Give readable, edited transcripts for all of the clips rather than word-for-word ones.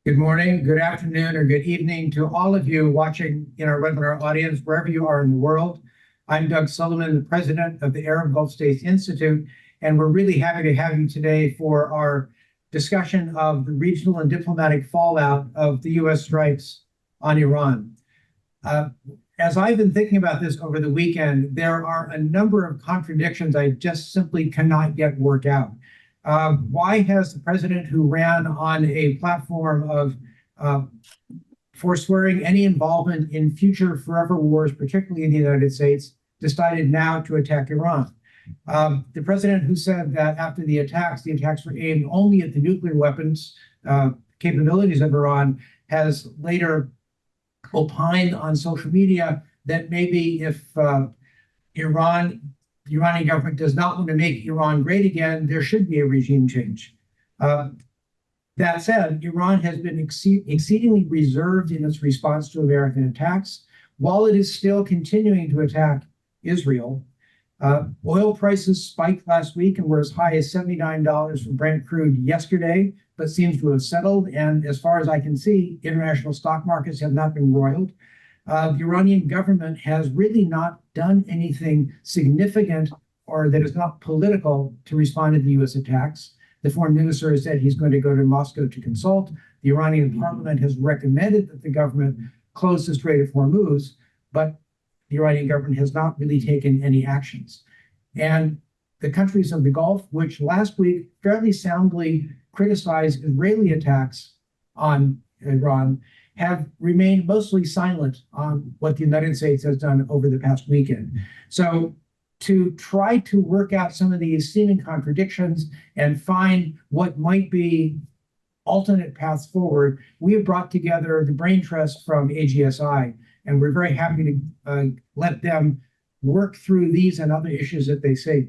Good morning, good afternoon, or good evening to all of you watching in our webinar audience, wherever you are in the world. I'm Doug Sullivan, the president of the Arab Gulf States Institute, and we're really happy to have you today for our discussion of the regional and diplomatic fallout of the U.S. strikes on Iran. As I've been thinking about this over the weekend, there are a number of contradictions I just simply cannot yet work out. Why has the president, who ran on a platform of forswearing any involvement in future forever wars, particularly in the United States, decided now to attack Iran? The president who said that after the attacks were aimed only at the nuclear weapons capabilities of Iran, has later opined on social media that maybe if the Iranian government does not want to make Iran great again, there should be a regime change. That said, Iran has been exceedingly reserved in its response to American attacks, while it is still continuing to attack Israel. Oil prices spiked last week and were as high as $79 for Brent crude yesterday, but seems to have settled. And as far as I can see, international stock markets have not been roiled. The Iranian government has really not done anything significant or that is not political to respond to the U.S. attacks. The foreign minister has said he's going to go to Moscow to consult. The Iranian parliament has recommended that the government close the Strait of Hormuz, but the Iranian government has not really taken any actions. And the countries of the Gulf, which last week fairly soundly criticized Israeli attacks on Iran, have remained mostly silent on what the United States has done over the past weekend. So to try to work out some of these seeming contradictions and find what might be alternate paths forward, we have brought together the brain trust from AGSI, and we're very happy to let them work through these and other issues that they say.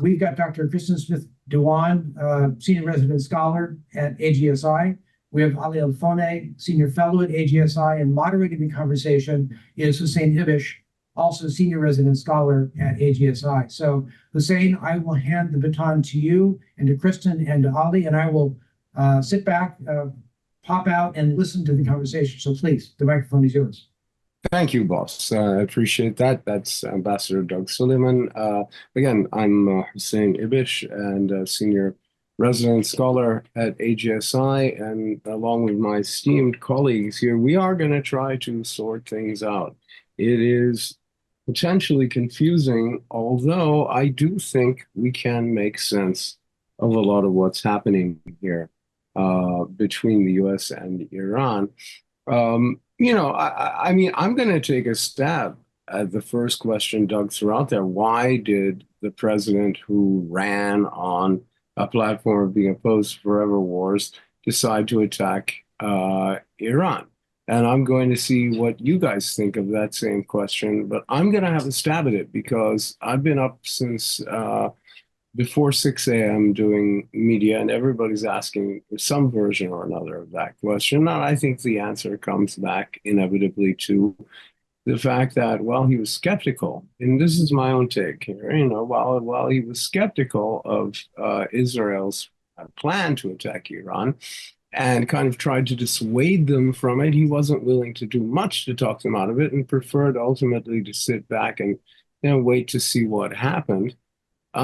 We've got Dr. Kristin Diwan, Senior Resident Scholar at AGSI. We have Alfoneh, Senior Fellow at AGSI, and moderating the conversation is Hussein Ibish, also Senior Resident Scholar at AGSI. So, Hussein, I will hand the baton to you and to Kristin and to Ali, and I will sit back, pop out, and listen to the conversation. So please, the microphone is yours. Thank you, boss. I appreciate that. That's Ambassador Doug Sullivan. Again, I'm Hussein Ibish and Senior Resident Scholar at AGSI, and along with my esteemed colleagues here, we are going to try to sort things out. It is potentially confusing, although I do think we can make sense of a lot of what's happening here between the U.S. and Iran. I mean, I'm going to take a stab at the first question Doug threw out there. Why did the president who ran on a platform of being opposed to forever wars decide to attack Iran? And I'm going to see what you guys think of that same question, but I'm going to have a stab at it because I've been up since before 6 a.m. doing media, and everybody's asking some version or another of that question. And I think the answer comes back inevitably to the fact that, well, he was skeptical, and this is my own take here, while he was skeptical of Israel's plan to attack Iran and kind of tried to dissuade them from it, he wasn't willing to do much to talk them out of it and preferred ultimately to sit back and wait to see what happened. He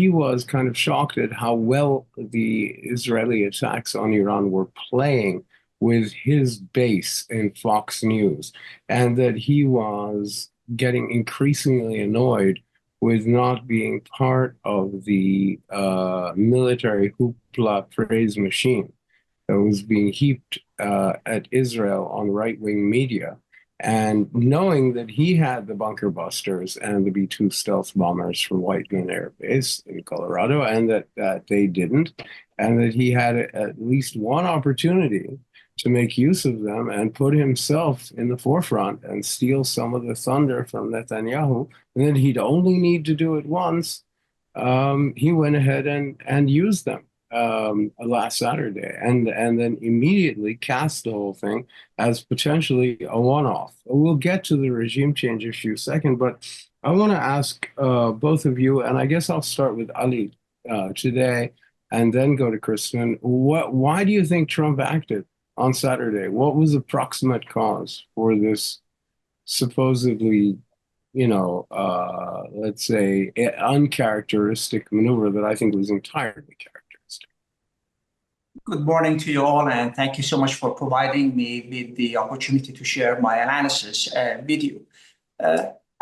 was kind of shocked at how well the Israeli attacks on Iran were playing with his base in Fox News, and that he was getting increasingly annoyed with not being part of the military hoopla praise machine that was being heaped at Israel on right-wing media. And knowing that he had the bunker busters and the B-2 stealth bombers from Whiteman Air Base in Colorado, and that they didn't, and that he had at least one opportunity to make use of them and put himself in the forefront and steal some of the thunder from Netanyahu, and that he'd only need to do it once, he went ahead and used them last Saturday, and then immediately cast the whole thing as potentially a one-off. We'll get to the regime change issue in a second, but I want to ask both of you, and I guess I'll start with Ali today, and then go to Kristin. Why do you think Trump acted on Saturday? What was the proximate cause for this supposedly, let's say, uncharacteristic maneuver that I think was entirely characteristic? Good morning to you all, and thank you so much for providing me with the opportunity to share my analysis with you.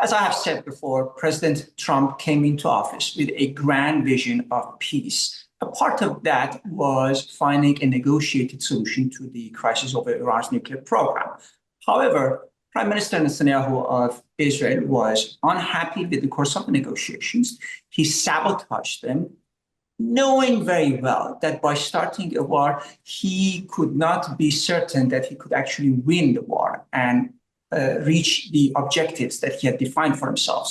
As I have said before, President Trump came into office with a grand vision of peace. A part of that was finding a negotiated solution to the crisis over Iran's nuclear program. However, Prime Minister Netanyahu of Israel was unhappy with the course of the negotiations. He sabotaged them, knowing very well that by starting a war, he could not be certain that he could actually win the war and reach the objectives that he had defined for himself,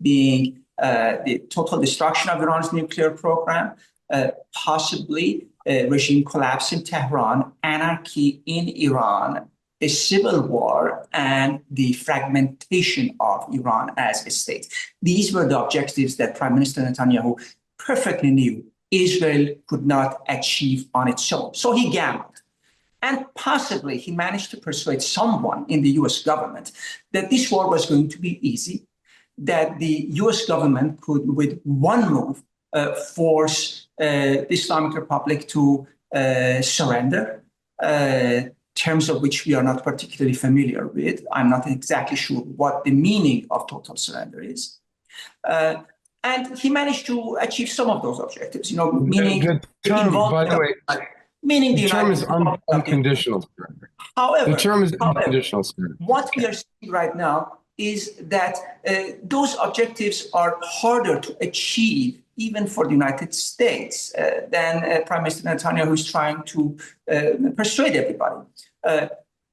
being the total destruction of Iran's nuclear program, possibly regime collapse in Tehran, anarchy in Iran, a civil war, and the fragmentation of Iran as a state. These were the objectives that Prime Minister Netanyahu perfectly knew Israel could not achieve on its own. So he gambled. And possibly he managed to persuade someone in the US government that this war was going to be easy, that the US government could, with one move, force the Islamic Republic to surrender, terms of which we are not particularly familiar with. I'm not exactly sure what the meaning of total surrender is. And he managed to achieve some of those objectives, meaning the term, by the way, meaning the term is unconditional surrender. However, the term is unconditional surrender. What we are seeing right now is that those objectives are harder to achieve, even for the United States, than Prime Minister Netanyahu is trying to persuade everybody.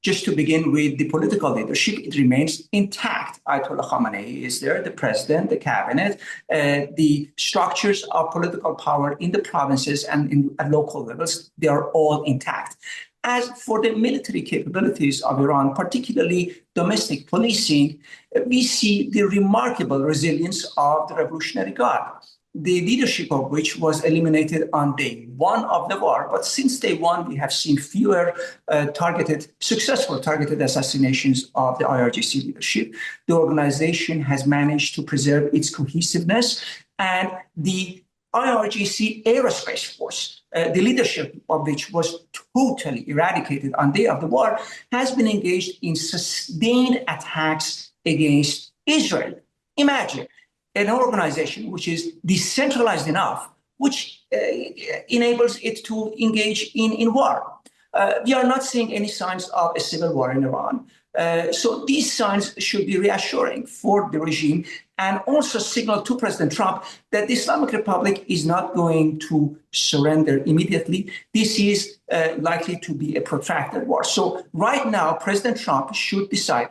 Just to begin with the political leadership, it remains intact. Ayatollah Khamenei is there, the president, the cabinet, the structures of political power in the provinces and at local levels, they are all intact. As for the military capabilities of Iran, particularly domestic policing, we see the remarkable resilience of the Revolutionary Guard, the leadership of which was eliminated on day one of the war. But since day one, we have seen fewer successful targeted assassinations of the IRGC leadership. The organization has managed to preserve its cohesiveness, and the IRGC Aerospace Force, the leadership of which was totally eradicated on day of the war, has been engaged in sustained attacks against Israel. Imagine an organization which is decentralized enough, which enables it to engage in war. We are not seeing any signs of a civil war in Iran. So these signs should be reassuring for the regime and also signal to President Trump that the Islamic Republic is not going to surrender immediately. This is likely to be a protracted war. So right now, President Trump should decide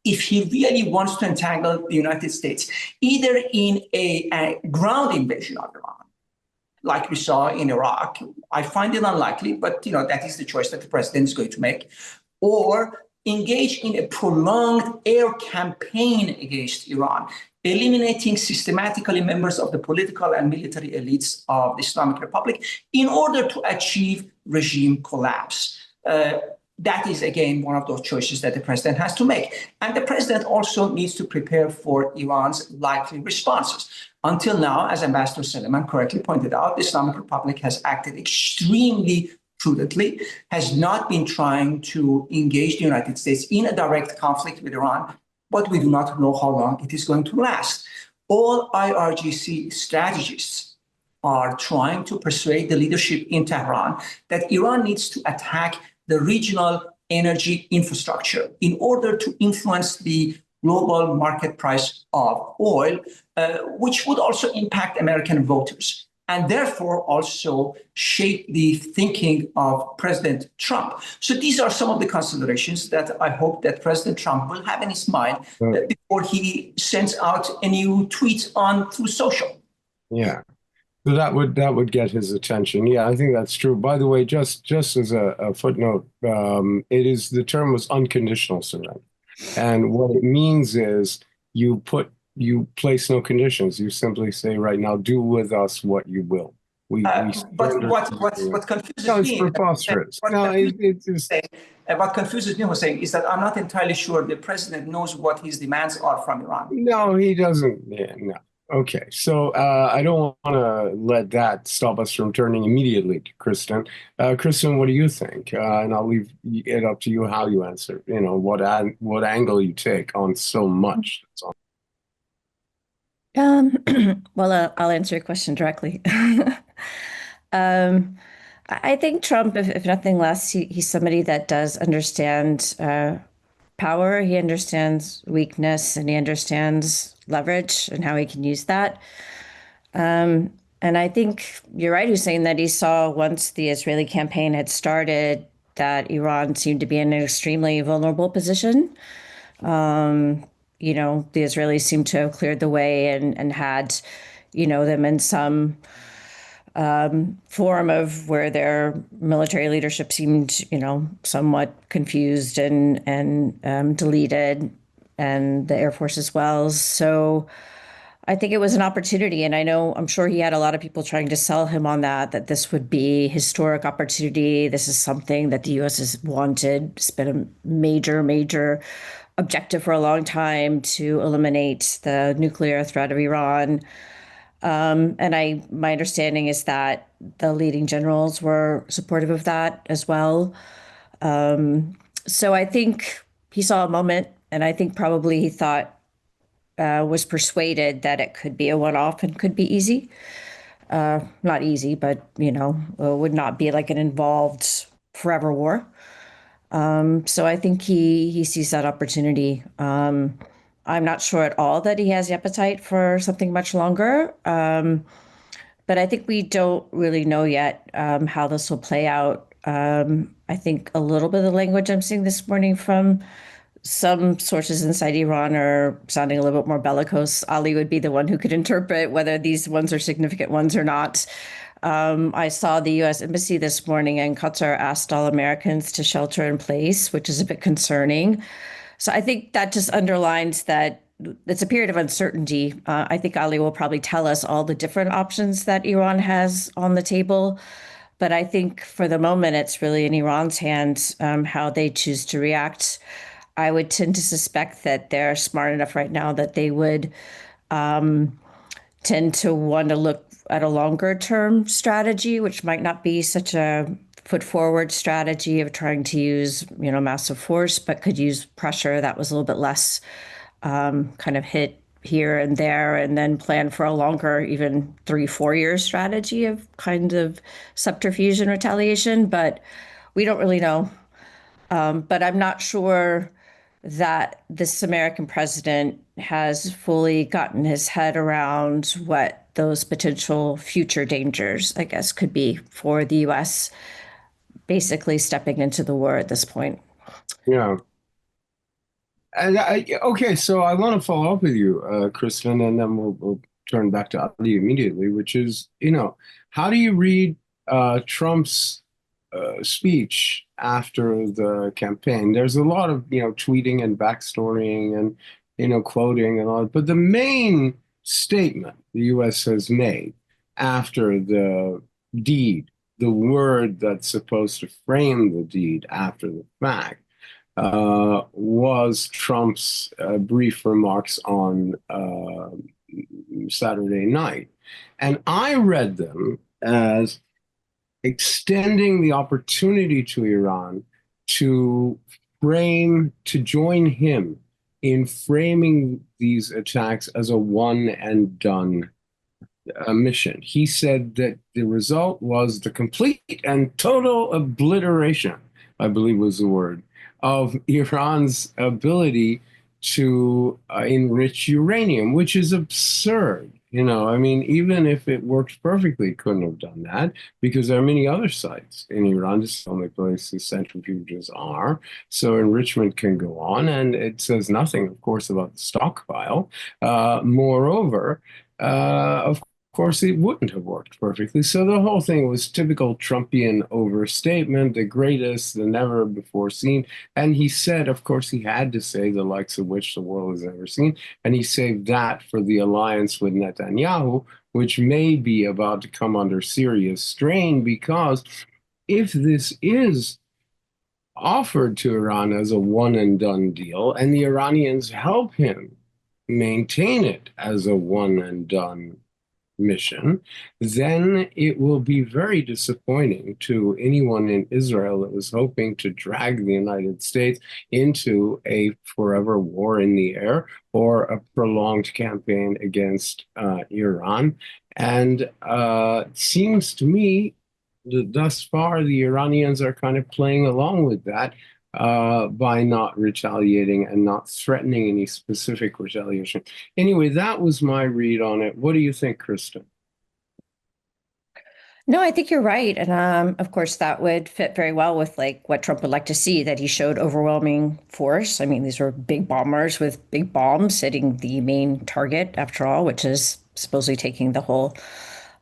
if he really wants to entangle the United States, either in a ground invasion of Iran, like we saw in Iraq. I find it unlikely, but that is the choice that the president is going to make, or engage in a prolonged air campaign against Iran, eliminating systematically members of the political and military elites of the Islamic Republic in order to achieve regime collapse. That is, again, one of those choices that the president has to make. And the president also needs to prepare for Iran's likely responses. Until now, as Ambassador Suleiman correctly pointed out, the Islamic Republic has acted extremely prudently, has not been trying to engage the United States in a direct conflict with Iran, but we do not know how long it is going to last. All IRGC strategists are trying to persuade the leadership in Tehran that Iran needs to attack the regional energy infrastructure in order to influence the global market price of oil, which would also impact American voters, and therefore also shape the thinking of President Trump. So these are some of the considerations that I hope that President Trump will have in his mind before he sends out a new tweet through social. Yeah. So that would get his attention. Yeah, I think that's true. By the way, just as a footnote, the term was unconditional surrender, and what it means is you place no conditions. You simply say, right now, do with us what you will. But what confuses no, it's me, preposterous. No, it's just. what confuses me, Hussein, is that I'm not entirely sure the president knows what his demands are from Iran. No, he doesn't. Yeah, no. Okay, so I don't want to let that stop us from turning immediately to Kristin. Kristin, what do you think? And I'll leave it up to you how you answer. You know, what angle you take on so much. Well, I'll answer your question directly. I think Trump, if nothing less, he's somebody that does understand power. He understands weakness, and he understands leverage and how he can use that. And I think you're right, Hussein, that he saw once the Israeli campaign had started that Iran seemed to be in an extremely vulnerable position. You know, the Israelis seemed to have cleared the way and had, you know, them in some form of where their military leadership seemed, you know, somewhat confused and deleted, and the Air Force as well. So I think it was an opportunity, and I'm sure he had a lot of people trying to sell him on that this would be historic opportunity. This is something that the U.S. has wanted. It's been a major objective for a long time to eliminate the nuclear threat of Iran. And my understanding is that the leading generals were supportive of that as well. So I think he saw a moment, and I think probably he thought, was persuaded that it could be a one-off and could be easy. Not easy, but, you know, would not be like an involved forever war. So I think he sees that opportunity. I'm not sure at all that he has the appetite for something much longer. But I think we don't really know yet how this will play out. I think a little bit of the language I'm seeing this morning from some sources inside Iran are sounding a little bit more bellicose. Ali would be the one who could interpret whether these ones are significant ones or not. I saw the U.S. Embassy this morning in Qatar asked all Americans to shelter in place, which is a bit concerning. So I think that just underlines that it's a period of uncertainty. I think Ali will probably tell us all the different options that Iran has on the table. But I think for the moment, it's really in Iran's hands how they choose to react. I would tend to suspect that they're smart enough right now that they would tend to want to look at a longer term strategy, which might not be such a foot forward strategy of trying to use, you know, massive force, but could use pressure that was a little bit less kind of hit here and there, and then plan for a longer, even 3-4 year strategy of kind of subterfuge and retaliation. But we don't really know. But I'm not sure that this American president has fully gotten his head around what those potential future dangers, I guess, could be for the U.S. basically stepping into the war at this point. Yeah. And okay, so I want to follow up with you, Kristin, and then we'll turn back to Ali immediately, which is, you know, how do you read Trump's speech after the campaign? There's a lot of, you know, tweeting and backstorying and, you know, quoting and all, but the main statement the U.S. has made after the deed, the word that's supposed to frame the deed after the fact, was Trump's brief remarks on Saturday night. And I read them as extending the opportunity to Iran to join him in framing these attacks as a one and done mission. He said that the result was the complete and total obliteration, I believe was the word, of Iran's ability to enrich uranium, which is absurd. You know, I mean, even if it worked perfectly, it couldn't have done that because there are many other sites in Iran. This is the only place the centrifuges are. So enrichment can go on. And it says nothing, of course, about the stockpile. Moreover, of course, it wouldn't have worked perfectly. So the whole thing was typical Trumpian overstatement, the greatest, the never before seen. And he said, of course, he had to say the likes of which the world has ever seen. And he saved that for the alliance with Netanyahu, which may be about to come under serious strain, because if this is offered to Iran as a one and done deal, and the Iranians help him maintain it as a one and done mission, then it will be very disappointing to anyone in Israel that was hoping to drag the United States into a forever war in the air or a prolonged campaign against Iran. And it seems to me that thus far the Iranians are kind of playing along with that by not retaliating and not threatening any specific retaliation. Anyway, that was my read on it. What do you think, Kristin? No, I think you're right. And of course, that would fit very well with like what Trump would like to see, that he showed overwhelming force. I mean, these were big bombers with big bombs hitting the main target, after all, which is supposedly taking the whole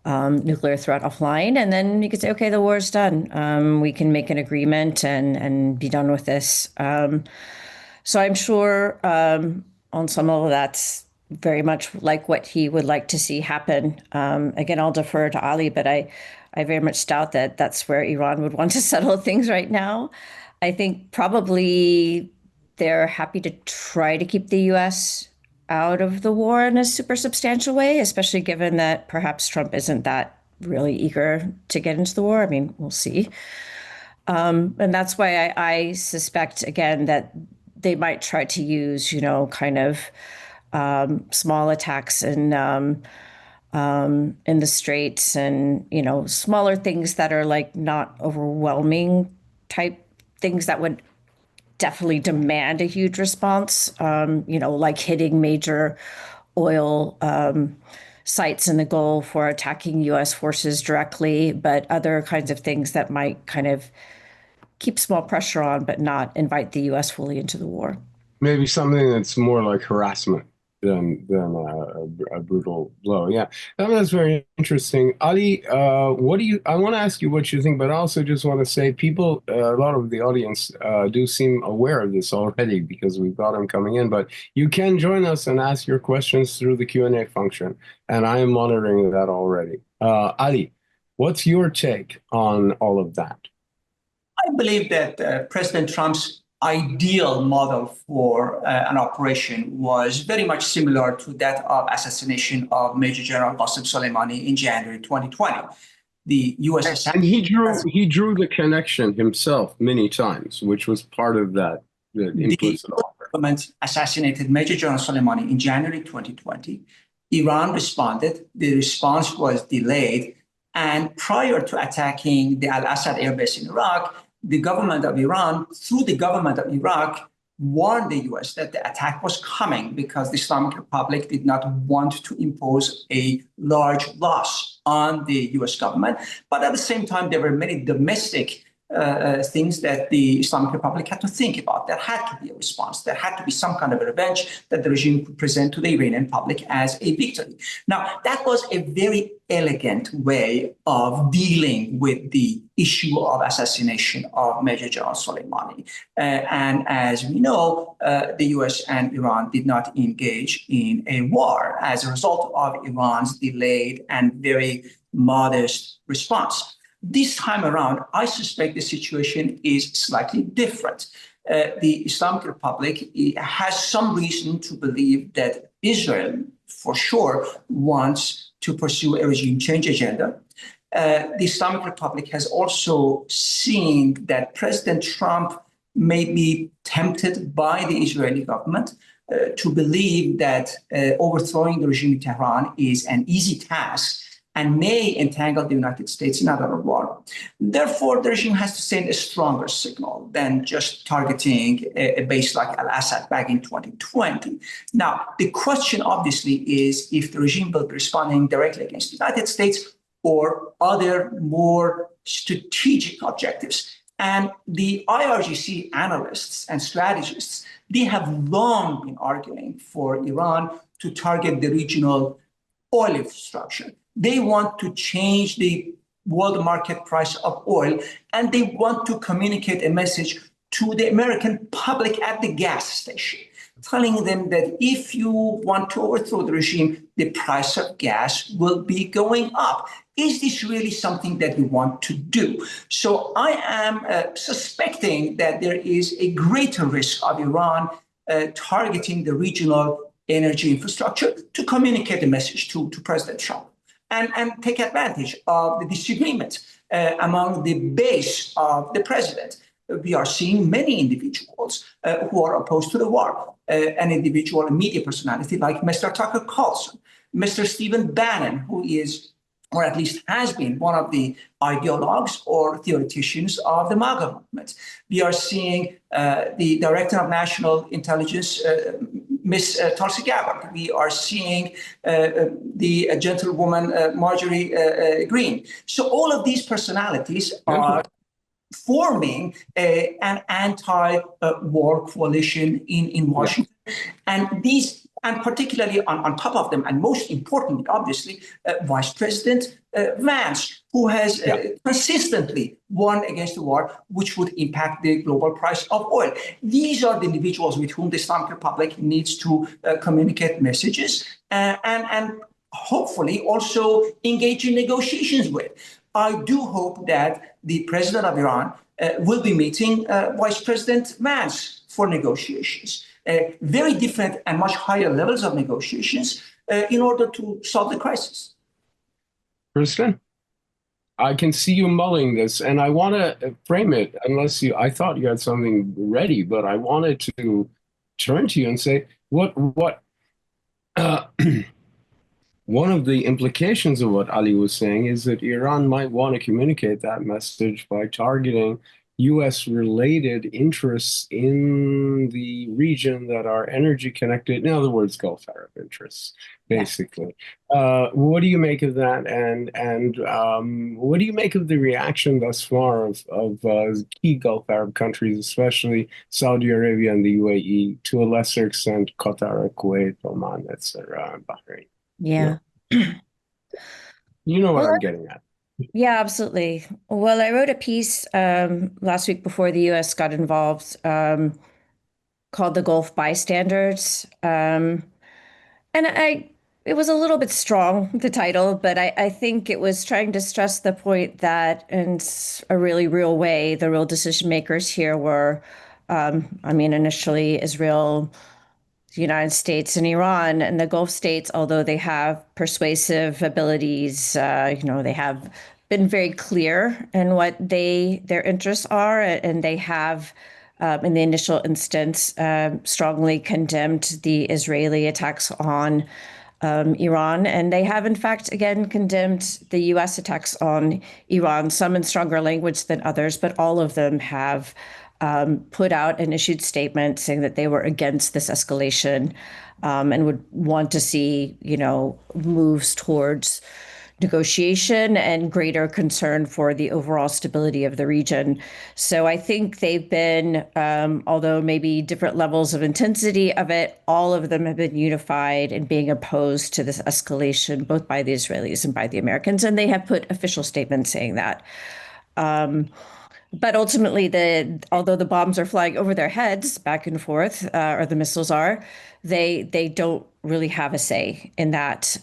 nuclear threat offline. And then you could say, okay, the war's done. We can make an agreement and be done with this. So I'm sure on some level that's very much like what he would like to see happen. Again, I'll defer to Ali, but I very much doubt that that's where Iran would want to settle things right now. I think probably they're happy to try to keep the U.S. out of the war in a super substantial way, especially given that perhaps Trump isn't that really eager to get into the war. I mean, we'll see. And that's why I suspect, again, that they might try to use, kind of small attacks in the Straits and, smaller things that are like not overwhelming type things that would definitely demand a huge response, like hitting major oil sites in the Gulf for attacking U.S. forces directly, but other kinds of things that might kind of keep small pressure on, but not invite the U.S. fully into the war. Maybe something that's more like harassment than a brutal blow. Yeah, that's very interesting. Ali, I want to ask you what you think, but I also just want to say people, a lot of the audience do seem aware of this already because we've got them coming in, but you can join us and ask your questions through the Q&A function, and I am monitoring that already. Ali, what's your take on all of that? I believe that President Trump's ideal model for an operation was very much similar to that of assassination of Major General Qasem Soleimani in January 2020. The U.S. And he drew the connection himself many times, which was part of that. The government assassinated Major General Soleimani in January 2020. Iran responded. The response was delayed. And prior to attacking the Al-Assad airbase in Iraq, the government of Iran, through the government of Iraq, warned the U.S. that the attack was coming because the Islamic Republic did not want to impose a large loss on the U.S. government. But at the same time, there were many domestic things that the Islamic Republic had to think about. There had to be a response. There had to be some kind of a revenge that the regime could present to the Iranian public as a victory. Now, that was a very elegant way of dealing with the issue of assassination of Major General Soleimani. And as we know, the U.S. and Iran did not engage in a war as a result of Iran's delayed and very modest response. This time around, I suspect the situation is slightly different. The Islamic Republic has some reason to believe that Israel, for sure, wants to pursue a regime change agenda. The Islamic Republic has also seen that President Trump may be tempted by the Israeli government to believe that overthrowing the regime in Tehran is an easy task and may entangle the United States in another war. Therefore, the regime has to send a stronger signal than just targeting a base like Al-Assad back in 2020. Now, the question obviously is if the regime will be responding directly against the United States or other more strategic objectives. And the IRGC analysts and strategists, they have long been arguing for Iran to target the regional oil infrastructure. They want to change the world market price of oil, and they want to communicate a message to the American public at the gas station, telling them that if you want to overthrow the regime, the price of gas will be going up. Is this really something that you want to do? So I am suspecting that there is a greater risk of Iran targeting the regional energy infrastructure to communicate a message to President Trump and take advantage of the disagreement among the base of the president. We are seeing many individuals who are opposed to the war. An individual, a media personality like Mr. Tucker Carlson, Mr. Stephen Bannon, who is, or at least has been, one of the ideologues or theoreticians of the MAGA movement. We are seeing the Director of National Intelligence, Ms. Tulsi Gabbard. We are seeing the gentlewoman Marjorie Green. So all of these personalities are forming an anti-war coalition in Washington. And particularly on top of them, and most importantly, obviously, Vice President Vance, who has consistently won against the war, which would impact the global price of oil. These are the individuals with whom the Islamic Republic needs to communicate messages and hopefully also engage in negotiations with. I do hope that the president of Iran will be meeting Vice President Vance for negotiations. Very different and much higher levels of negotiations in order to solve the crisis. Kristin, I can see you mulling this, and I want to frame it, I thought you had something ready, but I wanted to turn to you and say, one of the implications of what Ali was saying is that Iran might want to communicate that message by targeting U.S.-related interests in the region that are energy connected, in other words, Gulf Arab interests, basically. Yeah. What do you make of that? And what do you make of the reaction thus far of key Gulf Arab countries, especially Saudi Arabia and the UAE, to a lesser extent, Qatar, Kuwait, Oman, etc., and Bahrain? Yeah. You know what I'm getting at. Yeah, absolutely. Well, I wrote a piece last week before the U.S. got involved called The Gulf Bystanders. And it was a little bit strong, the title, but I think it was trying to stress the point that in a really real way, the real decision makers here were, initially Israel, the United States and Iran, and the Gulf states, although they have persuasive abilities, they have been very clear in what their interests are, and they have, in the initial instance, strongly condemned the Israeli attacks on Iran, and they have, in fact, again, condemned the U.S. attacks on Iran, some in stronger language than others, but all of them have put out and issued statements saying that they were against this escalation and would want to see, moves towards negotiation and greater concern for the overall stability of the region. So I think they've been, although maybe different levels of intensity of it, all of them have been unified in being opposed to this escalation, both by the Israelis and by the Americans. And they have put official statements saying that. But ultimately, although the bombs are flying over their heads back and forth, or the missiles are, they don't really have a say in that.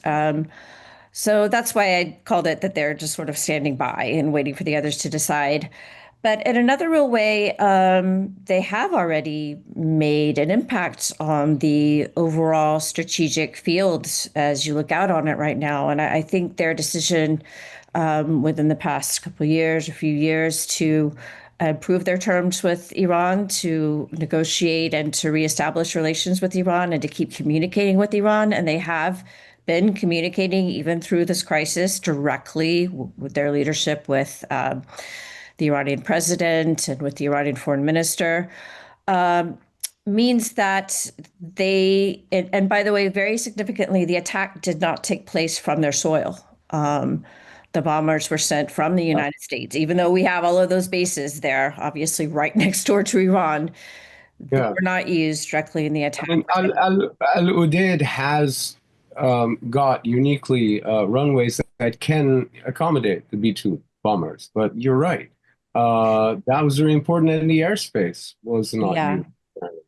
So that's why I called it that they're just sort of standing by and waiting for the others to decide. But in another real way, they have already made an impact on the overall strategic fields as you look out on it right now. And I think their decision within the past couple of years, a few years, to improve their terms with Iran, to negotiate and to reestablish relations with Iran and to keep communicating with Iran. And they have been communicating even through this crisis directly with their leadership with the Iranian president and with the Iranian foreign minister, means that and by the way, very significantly, the attack did not take place from their soil. The bombers were sent from the United States, even though we have all of those bases there, obviously right next door to Iran. They were not used directly in the attack. Al Udeid has got uniquely runways that can accommodate the B-2 bombers. But you're right. That was very important, and the airspace was not Yeah. used.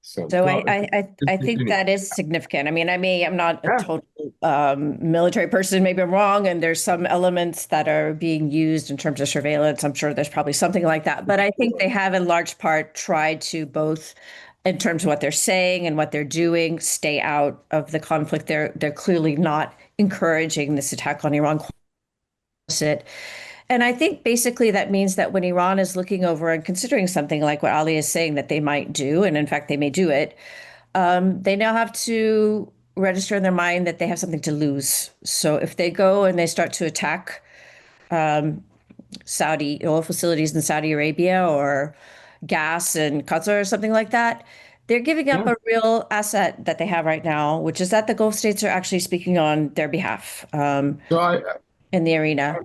So I think that is significant. I mean, I'm not a Yeah. total military person. Maybe I'm wrong, and there's some elements that are being used in terms of surveillance. I'm sure there's probably something like that. But I think they have, in large part, tried to both, in terms of what they're saying and what they're doing, stay out of the conflict. They're clearly not encouraging this attack on Iran. And I think basically that means that when Iran is looking over and considering something like what Ali is saying that they might do, and in fact they may do it, they now have to register in their mind that they have something to lose. So if they go and they start to attack Saudi oil facilities in Saudi Arabia or gas in Qatar or something like that, they're giving up a real asset that they have right now, which is that the Gulf states are actually speaking on their behalf in the arena.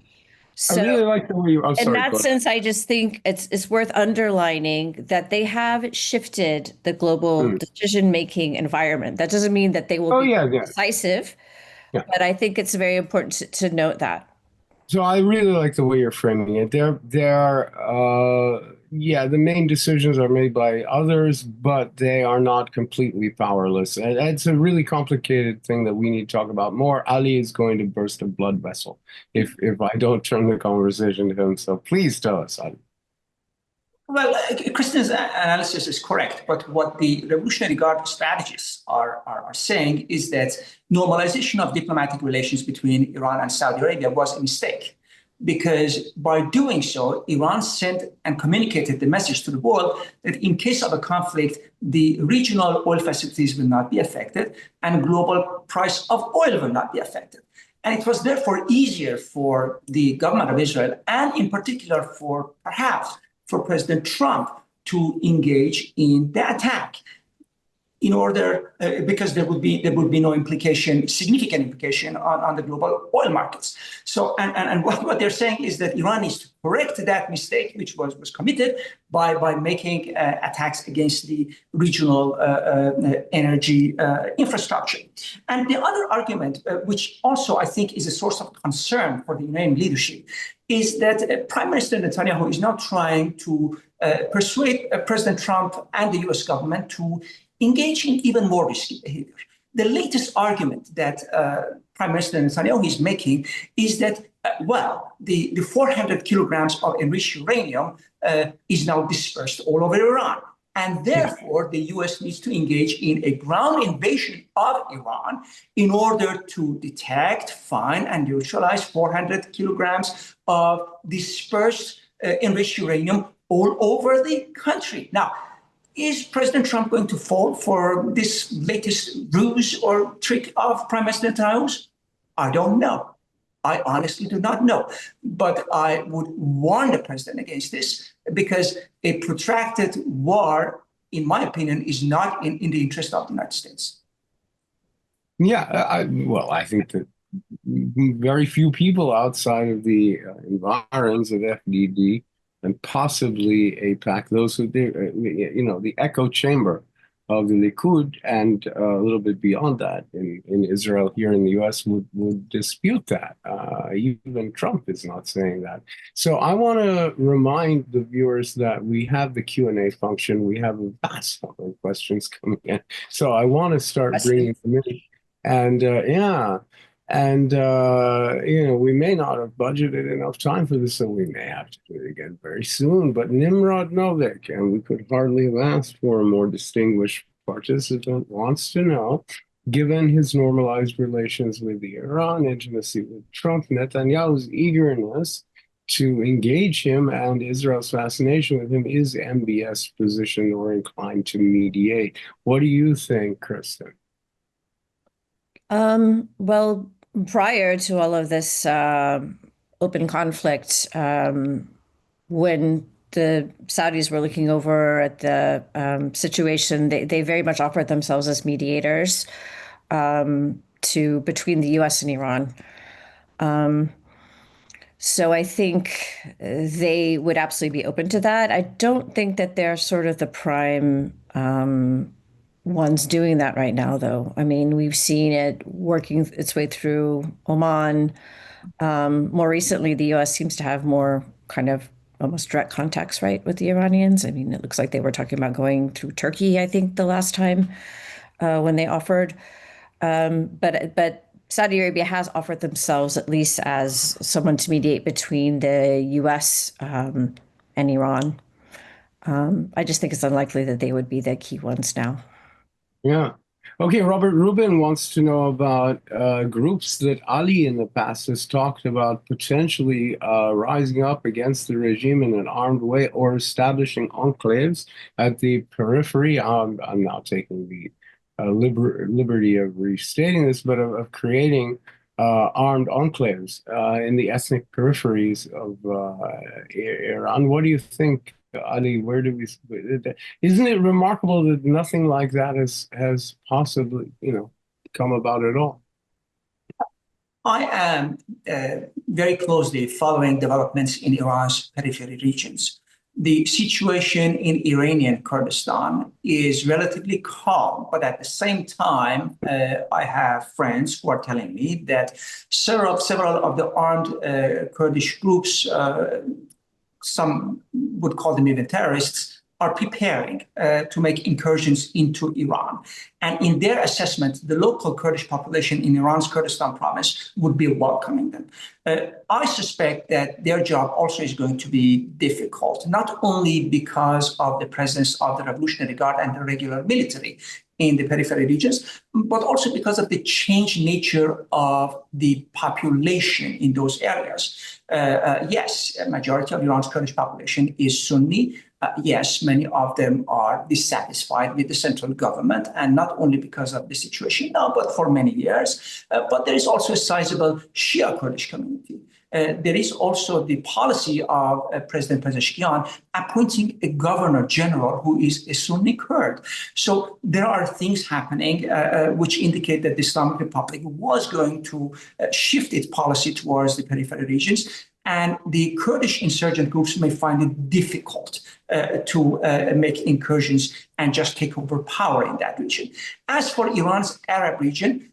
I really like the way you. I'm In sorry. that sense, I just think it's worth underlining that they have shifted the global decision-making environment. That doesn't mean that they will be decisive, but I think it's very important to note that. So I really like the way you're framing it. The main decisions are made by others, but they are not completely powerless. And it's a really complicated thing that we need to talk about more. Ali is going to burst a blood vessel if I don't turn the conversation to him. So please tell us, Ali. Well, Kristin's analysis is correct, but what the Revolutionary Guard strategists are saying is that normalization of diplomatic relations between Iran and Saudi Arabia was a mistake, because by doing so, Iran sent and communicated the message to the world that in case of a conflict, the regional oil facilities will not be affected and global price of oil will not be affected. And it was therefore easier for the government of Israel, and in particular for President Trump, to engage in the attack in order, because there would be no significant implication on the global oil markets. So, and what they're saying is that Iran needs to correct that mistake, which was committed by making attacks against the regional energy infrastructure. And the other argument, which also I think is a source of concern for the Iranian leadership, is that Prime Minister Netanyahu is now trying to persuade President Trump and the US government to engage in even more risky behavior. The latest argument that Prime Minister Netanyahu is making is that, the 400 kilograms of enriched uranium is now dispersed all over Iran. And therefore, the US needs to engage in a ground invasion of Iran in order to detect, find, and neutralize 400 kilograms of dispersed enriched uranium all over the country. Now, is President Trump going to fall for this latest ruse or trick of Prime Minister Netanyahu's? I don't know. I honestly do not know. But I would warn the president against this, because a protracted war, in my opinion, is not in the interest of the United States. Yeah, I think that very few people outside of the environs of FDD and possibly AIPAC, those who, the echo chamber of the Likud and a little bit beyond that in Israel, here in the US, would dispute that. Even Trump is not saying that. So I want to remind the viewers that we have the Q&A function. We have a vast number of questions coming in. So I want to start bringing them in. And we may not have budgeted enough time for this, so we may have to do it again very soon. But Nimrod Novik, and we could hardly have asked for a more distinguished participant, wants to know, given his normalized relations with Iran, intimacy with Trump, Netanyahu's eagerness to engage him, and Israel's fascination with him, is MBS positioned or inclined to mediate? What do you think, Kristin? Well, prior to all of this open conflict, when the Saudis were looking over at the situation, they very much offered themselves as mediators between the U.S. and Iran. So I think they would absolutely be open to that. I don't think that they're sort of the prime ones doing that right now, though. I mean, we've seen it working its way through Oman. More recently, the U.S. seems to have more kind of almost direct contacts, right, with the Iranians. I mean, it looks like they were talking about going through Turkey, I think, the last time when they offered. But Saudi Arabia has offered themselves at least as someone to mediate between the U.S. And Iran. I just think it's unlikely that they would be the key ones now. Yeah. Okay, Robert Rubin wants to know about groups that Ali in the past has talked about potentially rising up against the regime in an armed way or establishing enclaves at the periphery. I'm now taking the liberty of restating this, but of creating armed enclaves in the ethnic peripheries of Iran. What do you think, Ali? Where do we? Isn't it remarkable that nothing like that has possibly, come about at all? I am very closely following developments in Iran's periphery regions. The situation in Iranian Kurdistan is relatively calm, but at the same time, I have friends who are telling me that several of the armed Kurdish groups, some would call them even terrorists, are preparing to make incursions into Iran. And in their assessment, the local Kurdish population in Iran's Kurdistan province would be welcoming them. I suspect that their job also is going to be difficult, not only because of the presence of the Revolutionary Guard and the regular military in the periphery regions, but also because of the changed nature of the population in those areas. Yes, a majority of Iran's Kurdish population is Sunni. Yes, many of them are dissatisfied with the central government, and not only because of the situation now, but for many years. But there is also a sizable Shia Kurdish community. There is also the policy of President Pezeshkian appointing a governor general who is a Sunni Kurd. So there are things happening which indicate that the Islamic Republic was going to shift its policy towards the periphery regions. And the Kurdish insurgent groups may find it difficult to make incursions and just take over power in that region. As for Iran's Arab region,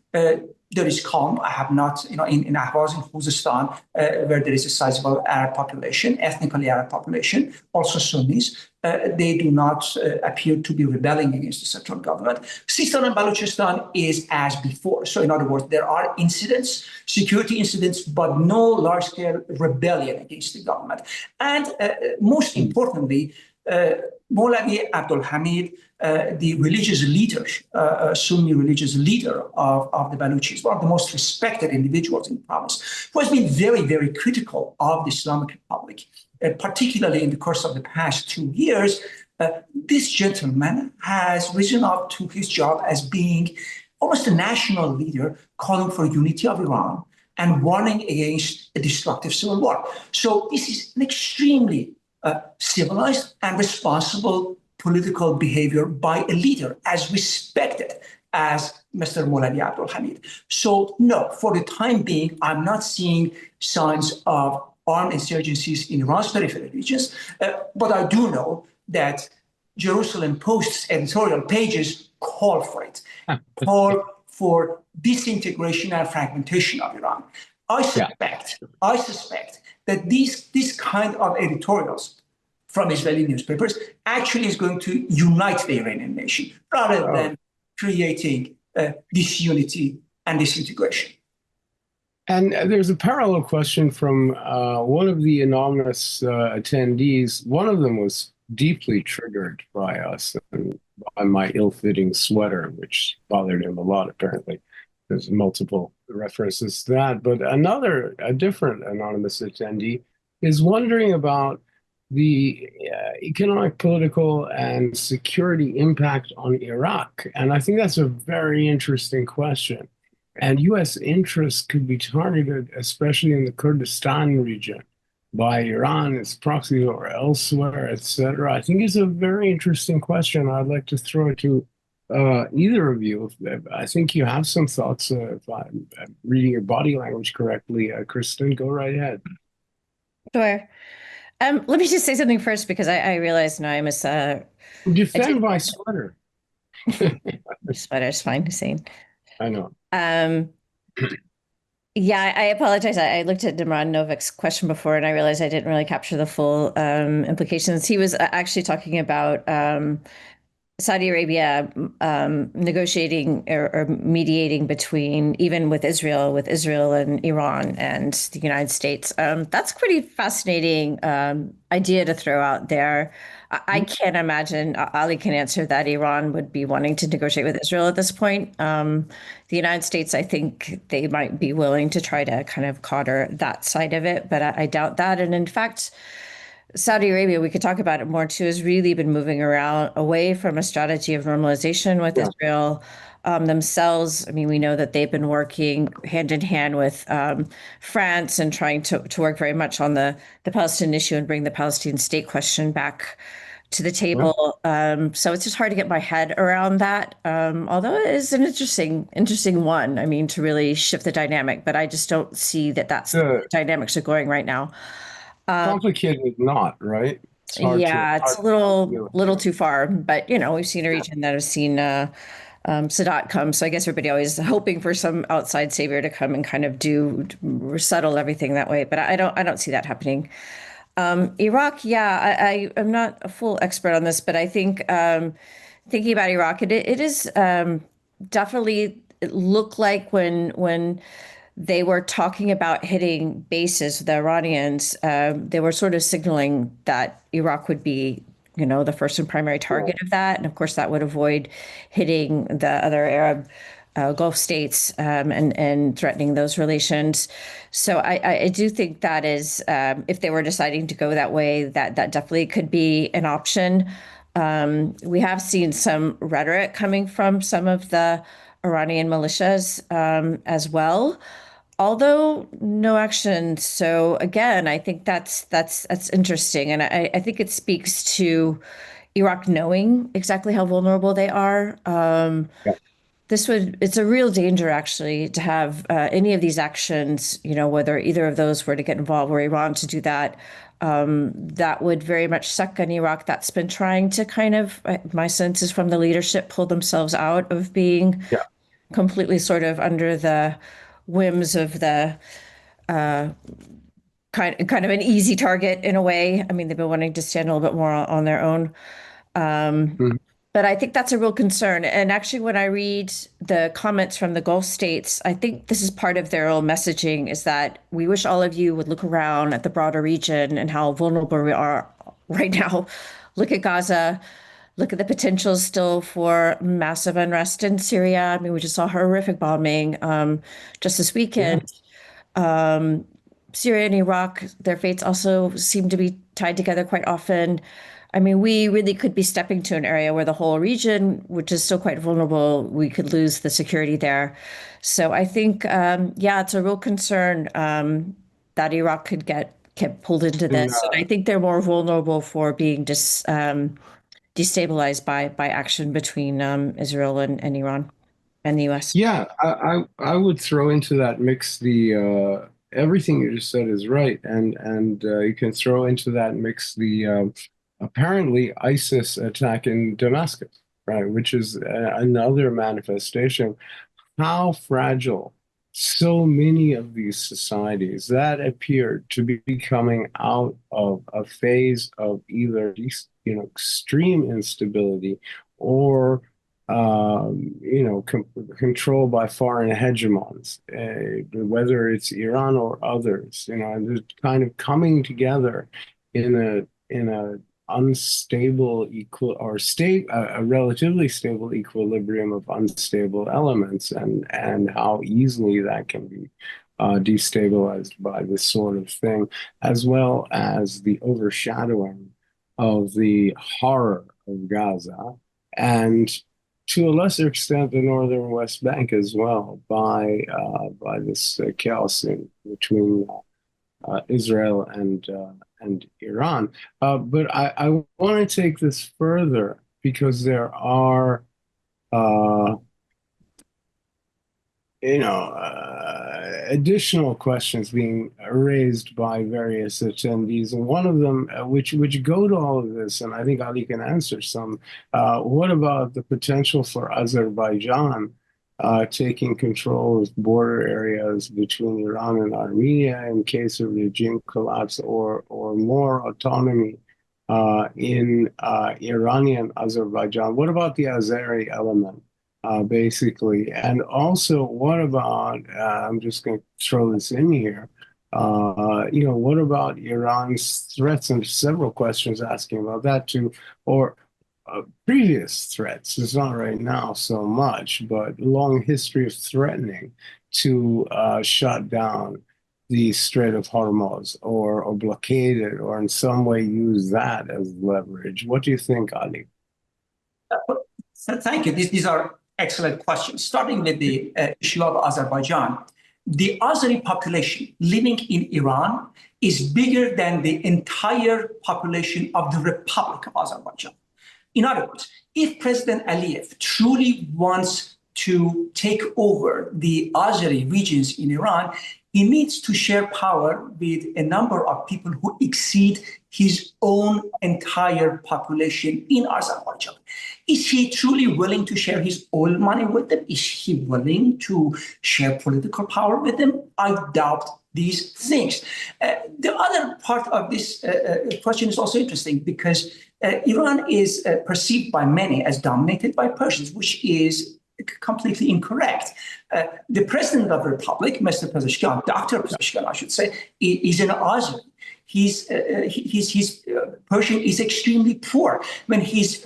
there is calm. I have not, in Ahvaz, in Khuzestan, where there is a sizable Arab population, ethnically Arab population, also Sunnis. They do not appear to be rebelling against the central government. Sistan and Balochistan is as before. So in other words, there are incidents, security incidents, but no large-scale rebellion against the government. And most importantly, Mawlavi Abdul Hamid, the religious leader, Sunni religious leader of the Baluchis, one of the most respected individuals in the province, who has been very, very critical of the Islamic Republic, particularly in the course of the past 2 years. This gentleman has risen up to his job as being almost a national leader, calling for unity of Iran and warning against a destructive civil war. So this is an extremely civilized and responsible political behavior by a leader as respected as Mr. Mawlavi Abdul Hamid. So no, for the time being, I'm not seeing signs of armed insurgencies in Iran's peripheral regions, but I do know that Jerusalem Post's editorial pages call for it, call for disintegration and fragmentation of Iran. I suspect that this kind of editorials from Israeli newspapers actually is going to unite the Iranian nation rather than creating disunity and disintegration. And there's a parallel question from one of the anonymous attendees. One of them was deeply triggered by us and by my ill-fitting sweater, which bothered him a lot, apparently. There's multiple references to that. But a different anonymous attendee is wondering about the economic, political, and security impact on Iraq. And I think that's a very interesting question. And U.S. interests could be targeted, especially in the Kurdistan region, by Iran, its proxies, or elsewhere, etc. I think it's a very interesting question. I'd like to throw it to either of you. I think you have some thoughts. If I'm reading your body language correctly, Kristin, go right ahead. Sure. Let me just say something first, because I realize now I must defend my sweater. Sweater's fine, Hussein. I know. Yeah, I apologize. I looked at Nimrod Novik's question before and I realized I didn't really capture the full implications. He was actually talking about Saudi Arabia negotiating or mediating between, even with Israel and Iran and the United States. That's a pretty fascinating idea to throw out there. I can't imagine, Ali can answer that, Iran would be wanting to negotiate with Israel at this point. The United States, I think they might be willing to try to kind of counter that side of it, but I doubt that. And in fact, Saudi Arabia, we could talk about it more too, has really been moving around away from a strategy of normalization with Yeah. Israel themselves. I mean, we know that they've been working hand in hand with France and trying to work very much on the Palestinian issue and bring the Palestinian state question back to the table. So it's just hard to get my head around that. Although it is an interesting one. I mean, to really shift the dynamic, but I just don't see that that's the The dynamics are going right now. complicated knot, right? It's Yeah, it's hard a to deal little with. too far, but we've seen a region that has seen Sadat come. So I guess everybody always hoping for some outside savior to come and kind of settle everything that way. But I don't see that happening. Iraq, yeah, I am not a full expert on this, but I think thinking about Iraq, it is definitely it looked like when they were talking about hitting bases, the Iranians, they were sort of signaling that Iraq would be, the first and primary target of that. And of course, that would avoid hitting the other Arab Gulf states and threatening those relations. So I do think that is, if they were deciding to go that way, that definitely could be an option. We have seen some rhetoric coming from some of the Iranian militias as well, although no action. So again, I think that's interesting, and I think it speaks to Iraq knowing exactly how vulnerable they are. Yeah. It's a real danger actually to have any of these actions, whether either of those were to get involved or Iran to do that, that would very much suck on Iraq. That's been trying to kind of, my sense is from the leadership, pull themselves out of being Yeah. completely sort of under the whims of the kind of an easy target in a way. I mean, they've been wanting to stand a little bit more on their own. Mhm. But I think that's a real concern. And actually, when I read the comments from the Gulf states, I think this is part of their own messaging is that we wish all of you would look around at the broader region and how vulnerable we are right now. Look at Gaza. Look at the potential still for massive unrest in Syria. I mean, we just saw horrific bombing just this Yeah. weekend. Syria and Iraq, their fates also seem to be tied together quite often. I mean, we really could be stepping to an area where the whole region, which is still quite vulnerable, we could lose the security there. So I think, yeah, it's a real concern that Iraq could get pulled into And, this. And I think they're more vulnerable for being destabilized by action between Israel and Iran and the US. yeah, I would throw into that mix the everything you just said is right, and you can throw into that mix the apparently ISIS attack in Damascus, right, which is another manifestation how fragile so many of these societies that appeared to be coming out of a phase of either extreme instability or control by foreign hegemons, whether it's Iran or others, and they're kind of coming together in a unstable a relatively stable equilibrium of unstable elements, and how easily that can be destabilized by this sort of thing, as well as the overshadowing of the horror of Gaza and to a lesser extent the northern West Bank as well by this chaos between Israel and Iran. But I want to take this further because there are, additional questions being raised by various attendees, and one of them, which go to all of this, and I think Ali can answer some. What about the potential for Azerbaijan taking control of border areas between Iran and Armenia in case of regime collapse, or more autonomy in Iranian Azerbaijan. What about the Azeri element, basically? And also, what about, I'm just going to throw this in here, what about Iran's threats? And several questions asking about that too, or previous threats. It's not right now so much, but long history of threatening to shut down the Strait of Hormuz, or blockade it, or in some way use that as leverage. What do you think, Ali? Thank you. These are excellent questions. Starting with the issue of Azerbaijan, the Azeri population living in Iran is bigger than the entire population of the Republic of Azerbaijan. In other words, if President Aliyev truly wants to take over the Azeri regions in Iran, he needs to share power with a number of people who exceed his own entire population in Azerbaijan. Is he truly willing to share his oil money with them? Is he willing to share political power with them? I doubt these things. The other part of this question is also interesting, because Iran is perceived by many as dominated by Persians, which is completely incorrect. The president of the republic, Mr. Pezeshkian, Dr. Pezeshkian, I should say, is an Azeri. His Persian is extremely poor. When he's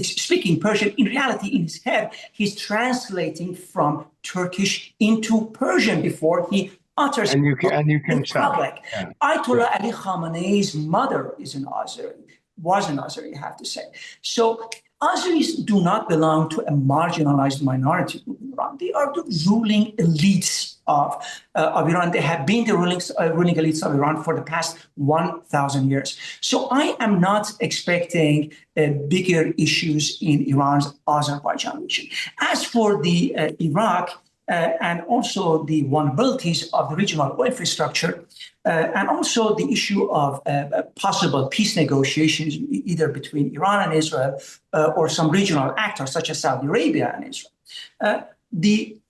speaking Persian, in reality, in his head, he's translating from Turkish into Persian before he utters. And you can tell. Yeah. Ayatollah Ali Khamenei's mother is an Azeri, was an Azeri, I have to say. So Azeris do not belong to a marginalized minority group in Iran. They are the ruling elites of Iran. They have been the ruling elites of Iran for the past 1,000 years. So I am not expecting bigger issues in Iran's Azerbaijan region. As for the Iraq, and also the vulnerabilities of the regional oil infrastructure, and also the issue of possible peace negotiations, either between Iran and Israel or some regional actors such as Saudi Arabia and Israel. The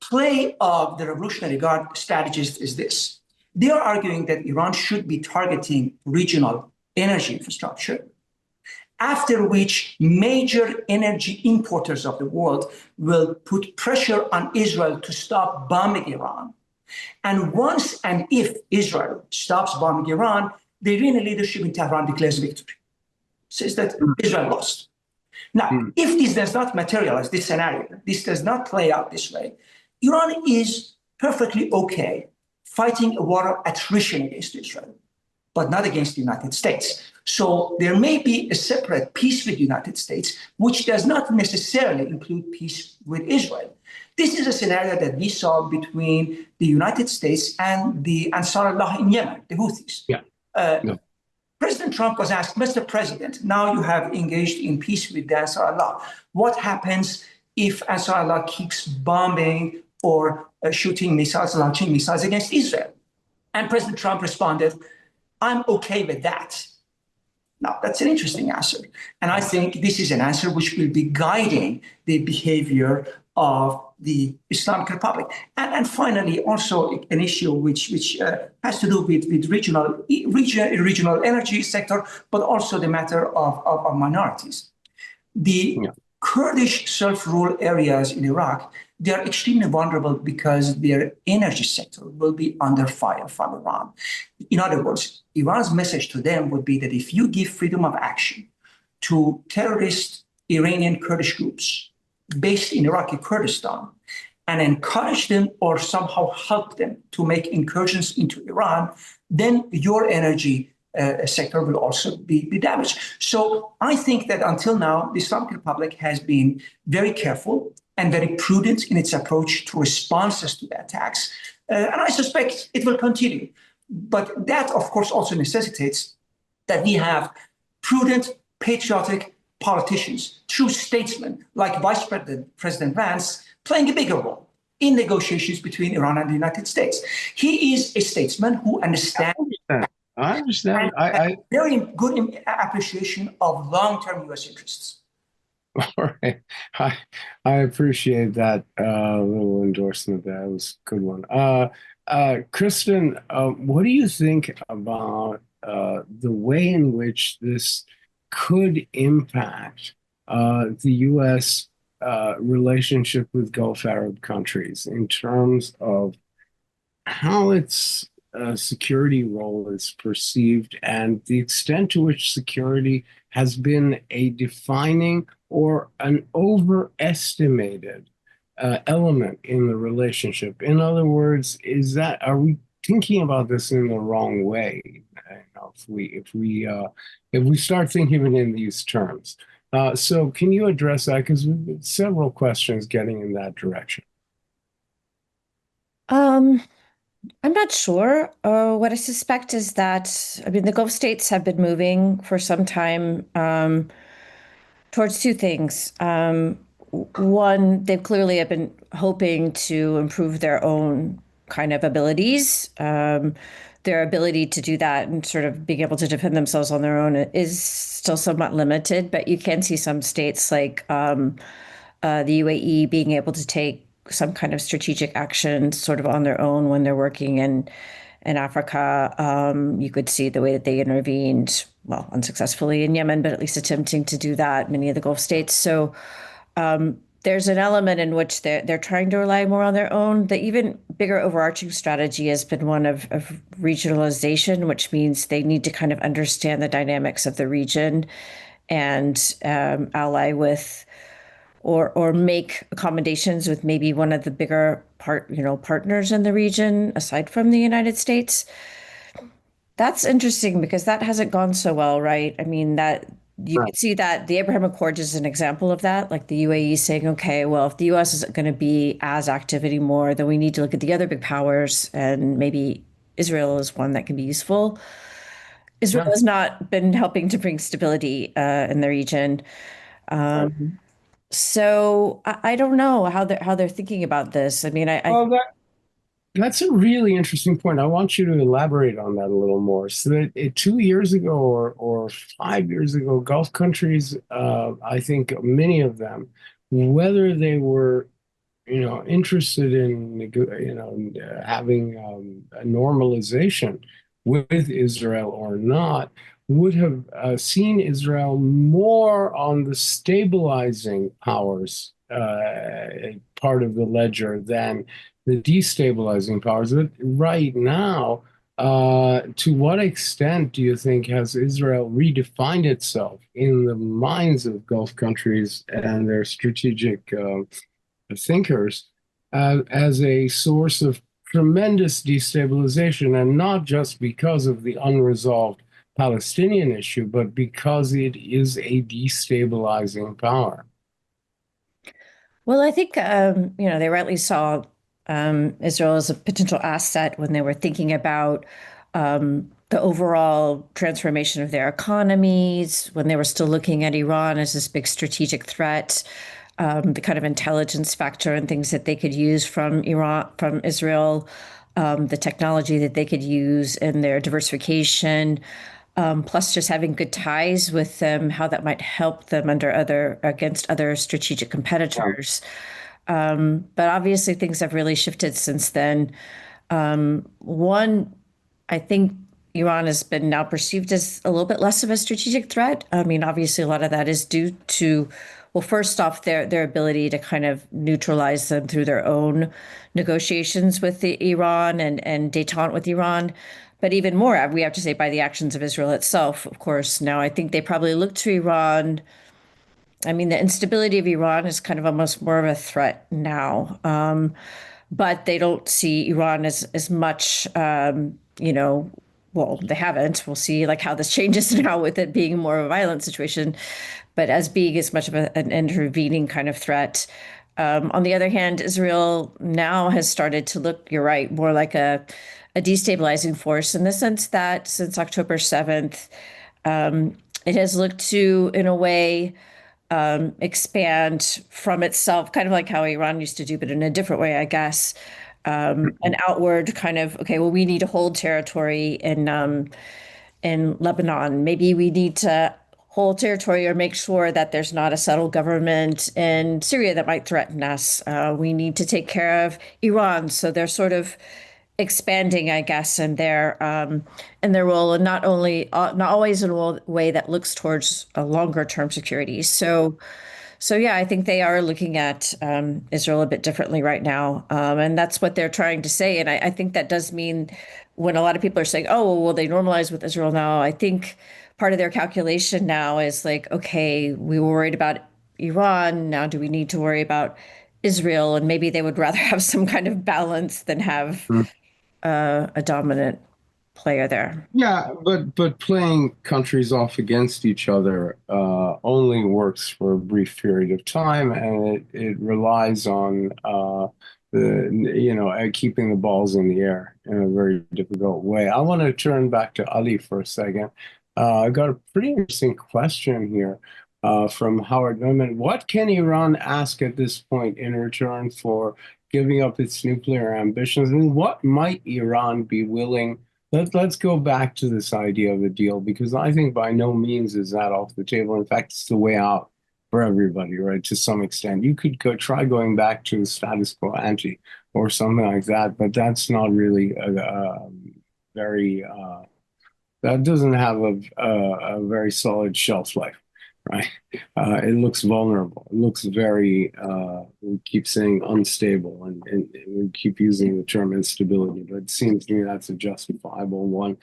play of the Revolutionary Guard strategists is this. They are arguing that Iran should be targeting regional energy infrastructure, after which major energy importers of the world will put pressure on Israel to stop bombing Iran. And once and if Israel stops bombing Iran, the Iranian leadership in Tehran declares victory, says that Israel lost. Now, if this does not materialize, this scenario, this does not play out this way, Iran is perfectly okay fighting a war of attrition against Israel, but not against the United States. So there may be a separate peace with the United States, which does not necessarily include peace with Israel. This is a scenario that we saw between the United States and the Ansarullah in Yemen, the Houthis. President Trump was asked, Mr. President, now you have engaged in peace with the Ansarullah. What happens if Ansarullah keeps bombing or shooting missiles, launching missiles against Israel? And President Trump responded, I'm okay with that. Now, that's an interesting answer. And I think this is an answer which will be guiding the behavior of the Islamic Republic. And finally, also an issue which has to do with regional energy sector, but also the matter of minorities. The Kurdish self-rule areas in Iraq, they are extremely vulnerable because their energy sector will be under fire from Iran. In other words, Iran's message to them would be that if you give freedom of action to terrorist Iranian Kurdish groups based in Iraqi Kurdistan and encourage them or somehow help them to make incursions into Iran, then your energy sector will also be damaged. So I think that until now, the Islamic Republic has been very careful and very prudent in its approach to responses to the attacks. And I suspect it will continue. But that, of course, also necessitates that we have prudent, patriotic politicians, true statesmen like Vice President Vance, playing a bigger role in negotiations between Iran and the United States. He is a statesman who understands. I understand. I very good appreciation of long-term U.S. interests. All right. I appreciate that little endorsement. That was a good one. Kristin, what do you think about the way in which this could impact the U.S. Relationship with Gulf Arab countries in terms of how its security role is perceived and the extent to which security has been a defining or an overestimated element in the relationship? In other words, are we thinking about this in the wrong way? If we start thinking of it in these terms. So can you address that? Because we've got several questions getting in that direction. Um, I'm not sure. What I suspect is that, I mean, the Gulf states have been moving for some time towards two things. One, they clearly have been hoping to improve their own kind of abilities. Their ability to do that and sort of being able to defend themselves on their own is still somewhat limited, but you can see some states like the UAE being able to take some kind of strategic action sort of on their own when they're working in Africa. You could see the way that they intervened, well, unsuccessfully in Yemen, but at least attempting to do that, many of the Gulf states. So there's an element in which they're trying to rely more on their own. The even bigger overarching strategy has been one of regionalization, which means they need to kind of understand the dynamics of the region and ally with or make accommodations with maybe one of the bigger partners in the region aside from the United States. That's interesting because that hasn't gone so well, right? I mean, that you Right. can see that the Abraham Accords is an example of that. Like the UAE saying, okay, well, if the US isn't going to be as active anymore, then we need to look at the other big powers, and maybe Israel is one that can be useful. Israel Yeah. has not been helping to bring stability in the region. Right. So I don't know how they're thinking about this. I mean, I Well, that's a really interesting point. I want you to elaborate on that a little more. So that 2 years ago or 5 years ago, Gulf countries, I think many of them, whether they were, interested in, having a normalization with Israel or not, would have seen Israel more on the stabilizing powers part of the ledger than the destabilizing powers. But right now, to what extent do you think has Israel redefined itself in the minds of Gulf countries and their strategic thinkers as a source of tremendous destabilization, and not just because of the unresolved Palestinian issue, but because it is a destabilizing power? Well, I think they rightly saw Israel as a potential asset when they were thinking about the overall transformation of their economies, when they were still looking at Iran as this big strategic threat, the kind of intelligence factor and things that they could use from Israel, the technology that they could use in their diversification. Plus just having good ties with them, how that might help them against other strategic competitors. But obviously things have really shifted since then. One, I think Iran has been now perceived as a little bit less of a strategic threat. I mean, obviously a lot of that is due to, well, first off, their ability to kind of neutralize them through their own negotiations with Iran and détente with Iran. But even more, we have to say by the actions of Israel itself, of course. Now, I think they probably look to Iran. I mean, the instability of Iran is kind of almost more of a threat now. But they don't see Iran as much, well, they haven't. We'll see like how this changes now with it being more of a violent situation, but as being as much of an intervening kind of threat. On the other hand, Israel now has started to look, you're right, more like a destabilizing force in the sense that since October 7th, it has looked to, in a way, expand from itself, kind of like how Iran used to do, but in a different way, I guess. An outward kind of, okay, well, we need to hold territory in Lebanon. Maybe we need to hold territory or make sure that there's not a settled government in Syria that might threaten us. We need to take care of Iran. So they're sort of expanding, I guess, in their role, and not always in a way that looks towards a longer term security. So yeah, I think they are looking at Israel a bit differently right now, and that's what they're trying to say. And I think that does mean when a lot of people are saying, "Oh, well, they normalize with Israel now," I think part of their calculation now is like, okay, we were worried about Iran. Now, do we need to worry about Israel? And maybe they would rather have some kind of balance than have a dominant player there. Yeah, but playing countries off against each other only works for a brief period of time, and it relies on keeping the balls in the air in a very difficult way. I want to turn back to Ali for a second. I got a pretty interesting question here from Howard Newman. What can Iran ask at this point in return for giving up its nuclear ambitions? I mean, what might Iran be willing? Let's go back to this idea of a deal, because I think by no means is that off the table. In fact, it's the way out for everybody, right? To some extent, you could try going back to the status quo ante or something like that, but that's not really that doesn't have a very solid shelf life, right? It looks vulnerable. It looks very, we keep saying unstable, and we keep using the term instability, but it seems to me that's a justifiable one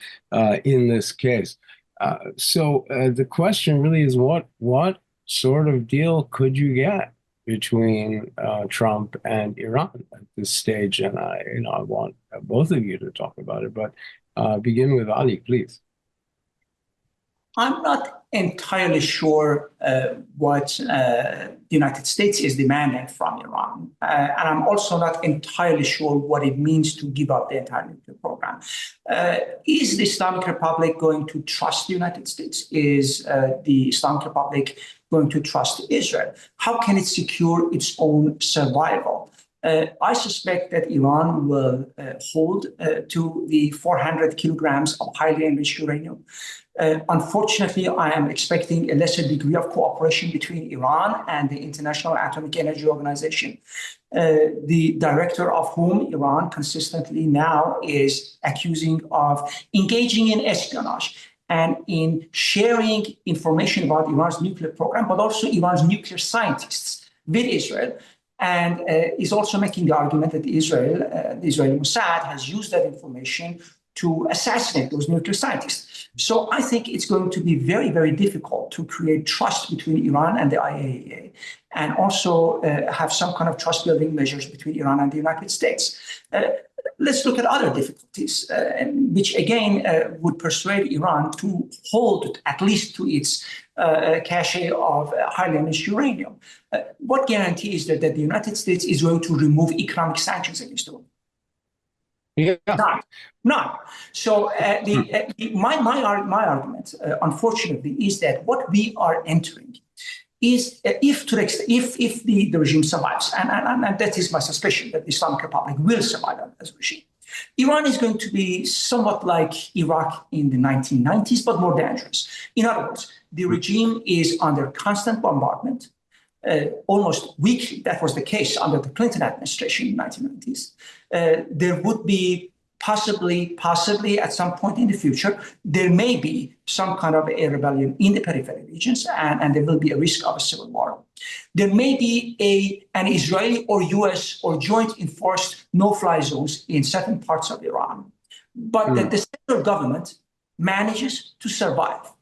in this case. So the question really is, what sort of deal could you get between Trump and Iran at this stage? And I want both of you to talk about it, but begin with Ali, please. I'm not entirely sure what the United States is demanding from Iran. And I'm also not entirely sure what it means to give up the entire nuclear program. Is the Islamic Republic going to trust the United States? Is the Islamic Republic going to trust Israel? How can it secure its own survival? I suspect that Iran will hold to the 400 kilograms of highly enriched uranium. Unfortunately, I am expecting a lesser degree of cooperation between Iran and the International Atomic Energy Organization, the director of whom Iran consistently now is accusing of engaging in espionage and in sharing information about Iran's nuclear program, but also Iran's nuclear scientists with Israel. And is also making the argument that the Israeli Mossad has used that information to assassinate those nuclear scientists. So I think it's going to be very, very difficult to create trust between Iran and the IAEA, and also have some kind of trust-building measures between Iran and the United States. Let's look at other difficulties, which again would persuade Iran to hold at least to its cache of highly enriched uranium. What guarantee is there that the United States is going to remove economic sanctions against Iran? Yeah. None. So my argument, unfortunately, is that what we are entering is if the regime survives, and that is my suspicion that the Islamic Republic will survive as a regime, Iran is going to be somewhat like Iraq in the 1990s, but more dangerous. In other words, the regime is under constant bombardment, almost weekly. That was the case under the Clinton administration in the 1990s. There would be possibly at some point in the future, there may be some kind of a rebellion in the peripheral regions, and there will be a risk of a civil war. There may be an Israeli or US or joint enforced no-fly zones in certain parts of Iran, but that the central government manages to survive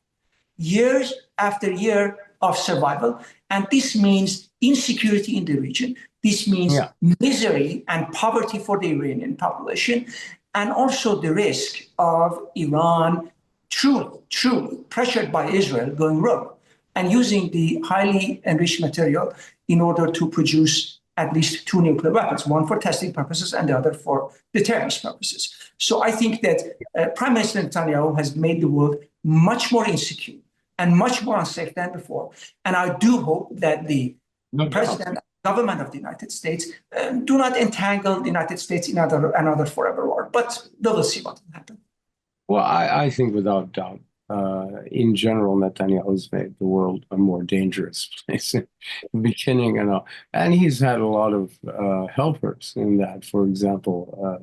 years after year of survival. And this means insecurity in the region. This means misery and poverty for the Iranian population, and also the risk of Iran truly pressured by Israel going rogue and using the highly enriched material in order to produce at least 2 nuclear weapons, one for testing purposes and the other for deterrence purposes. So I think that Prime Minister Netanyahu has made the world much more insecure and much more unsafe than before. And I do hope that the president and government of the United States do not entangle the United States in another forever war. But we will see what will happen. Well, I think without doubt, in general, Netanyahu's made the world a more dangerous place in the beginning and all. And he's had a lot of helpers in that. For example,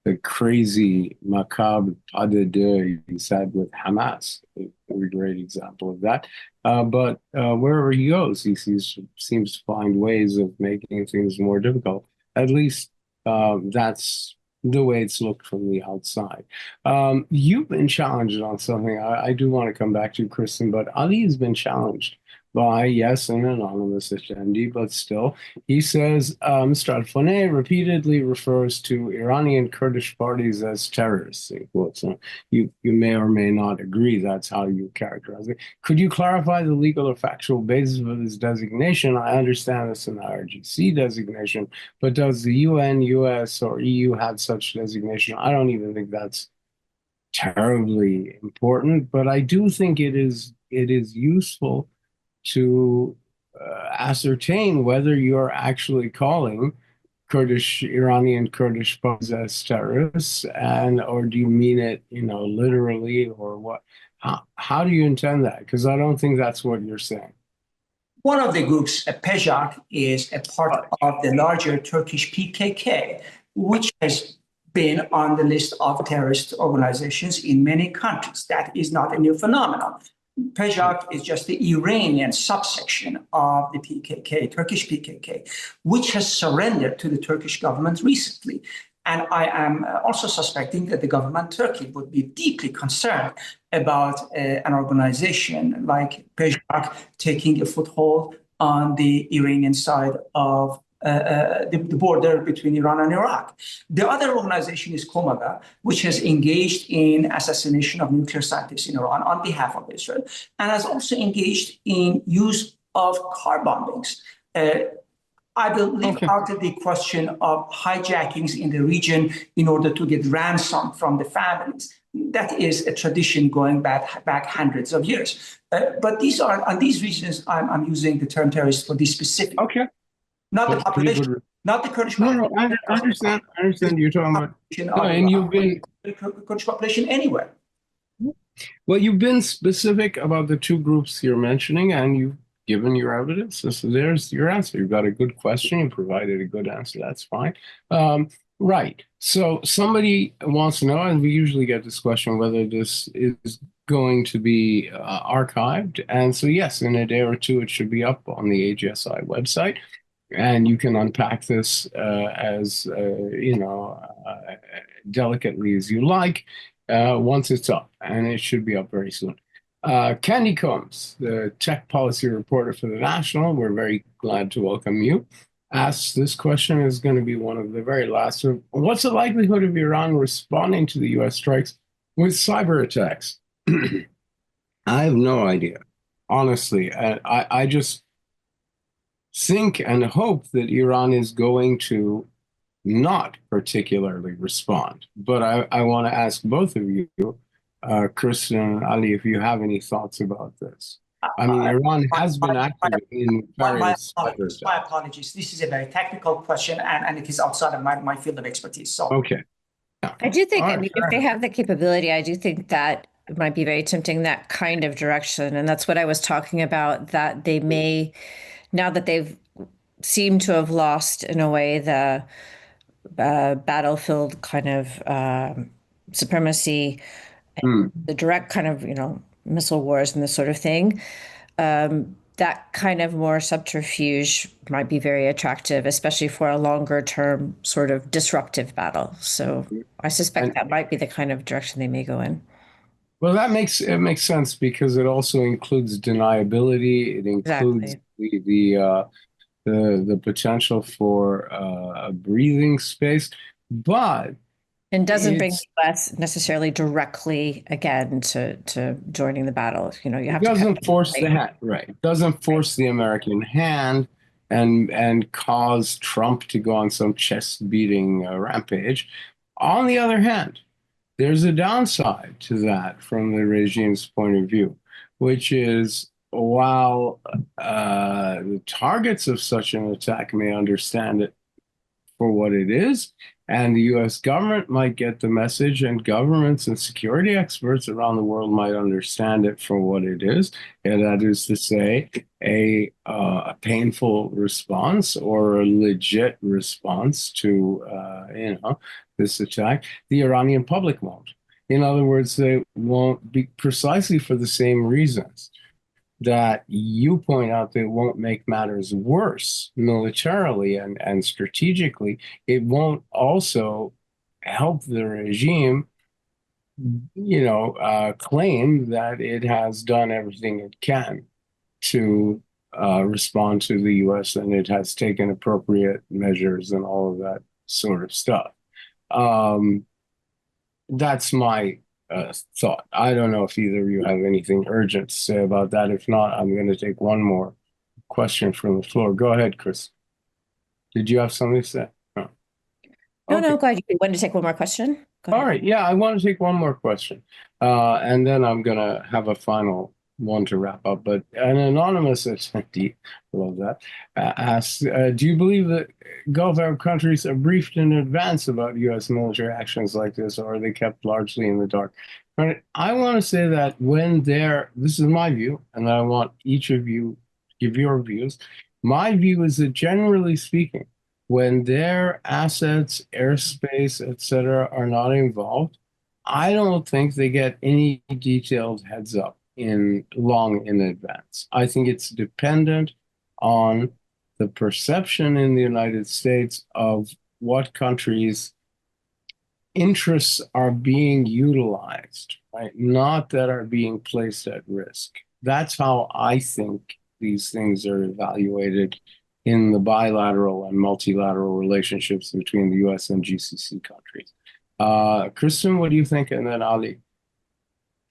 the crazy macabre pas de deux he's had with Hamas, a great example of that. But wherever he goes, he seems to find ways of making things more difficult. At least that's the way it's looked from the outside. You've been challenged on something I do want to come back to, Kristin, but Ali has been challenged by, yes, an anonymous attendee, but still. He says, Mr. Alfoneh repeatedly refers to Iranian Kurdish parties as terrorists, in quotes. You may or may not agree that's how you characterize it. Could you clarify the legal or factual basis of this designation? I understand it's an IRGC designation, but does the UN, US, or EU have such designation? I don't even think that's terribly important, but I do think it is useful to ascertain whether you're actually calling Iranian Kurdish parties as terrorists, or do you mean it, literally, or what? How do you intend that? Because I don't think that's what you're saying. One of the groups, PEJAK, is a part of the larger Turkish PKK, which has been on the list of terrorist organizations in many countries. That is not a new phenomenon. PEJAK is just the Iranian subsection of the PKK, Turkish PKK, which has surrendered to the Turkish government recently. And I am also suspecting that the government of Turkey would be deeply concerned about an organization like PEJAK taking a foothold on the Iranian side of the border between Iran and Iraq. The other organization is Komaga, which has engaged in assassination of nuclear scientists in Iran on behalf of Israel, and has also engaged in use of car bombings. I will leave out the question of hijackings in the region in order to get ransom from the families. That is a tradition going back hundreds of years. But on these regions, I'm using the term terrorist for these specific. Okay. Not the population, not the Kurdish population. No, I understand. I understand you're talking about. No, and you've been the Kurdish population anywhere. Well, you've been specific about the two groups you're mentioning, and you've given your evidence. So there's your answer. You've got a good question. You provided a good answer. That's fine. Right. So somebody wants to know, and we usually get this question, whether this is going to be archived. And so, yes, in a day or two, it should be up on the AGSI website. And you can unpack this as delicately as you like once it's up, and it should be up very soon. Candy Combs, the tech policy reporter for The National, we're very glad to welcome you, asks, this question is going to be one of the very last. What's the likelihood of Iran responding to the U.S. strikes with cyber attacks? I have no idea, honestly. I just think and hope that Iran is going to not particularly respond. But I want to ask both of you, Kristin and Ali, if you have any thoughts about this. I mean, Iran has been active in various... My apologies. This is a very technical question, and it is outside of my field of expertise. So. Okay. I do think, if they have the capability, I do think that it might be very tempting, that kind of direction. And that's what I was talking about, that they may... Now that they've seemed to have lost, in a way, the battlefield kind of supremacy, and the direct kind of, missile wars and this sort of thing, that kind of more subterfuge might be very attractive, especially for a longer term sort of disruptive battle. So I suspect that might be the kind of direction they may go in. Well, it makes sense, because it also includes deniability. It includes the potential for a breathing space, but and doesn't bring the U.S. necessarily directly again to joining the battle. You have to doesn't force the hand, right? Doesn't force the American hand and cause Trump to go on some chest beating rampage. On the other hand, there's a downside to that from the regime's point of view, which is, while the targets of such an attack may understand it for what it is, And the US government might get the message, and governments and security experts around the world might understand it for what it is. And that is to say, a painful response or a legit response to, this attack. The Iranian public won't. In other words, they won't be precisely for the same reasons that you point out. They won't make matters worse militarily and strategically. It won't also help the regime, claim that it has done everything it can to respond to the US and it has taken appropriate measures and all of that sort of stuff. That's my thought. I don't know if either of you have anything urgent to say about that. If not, I'm going to take one more question from the floor. Go ahead, Chris. Did you have something to say? No. No, go ahead. You wanted to take one more question? Go ahead. All right. Yeah, I want to take one more question. And then I'm going to have a final one to wrap up. But an anonymous attendee, love that, asks, do you believe that Gulf Arab countries are briefed in advance about U.S. military actions like this, or are they kept largely in the dark? But I want to say that this is my view, and I want each of you to give your views. My view is that generally speaking, when their assets, airspace, etc., are not involved, I don't think they get any detailed heads up long in advance. I think it's dependent on the perception in the United States of what countries' interests are being utilized, right? Not that are being placed at risk. That's how I think these things are evaluated in the bilateral and multilateral relationships between the US and GCC countries. Kristin, what do you think? And then Ali.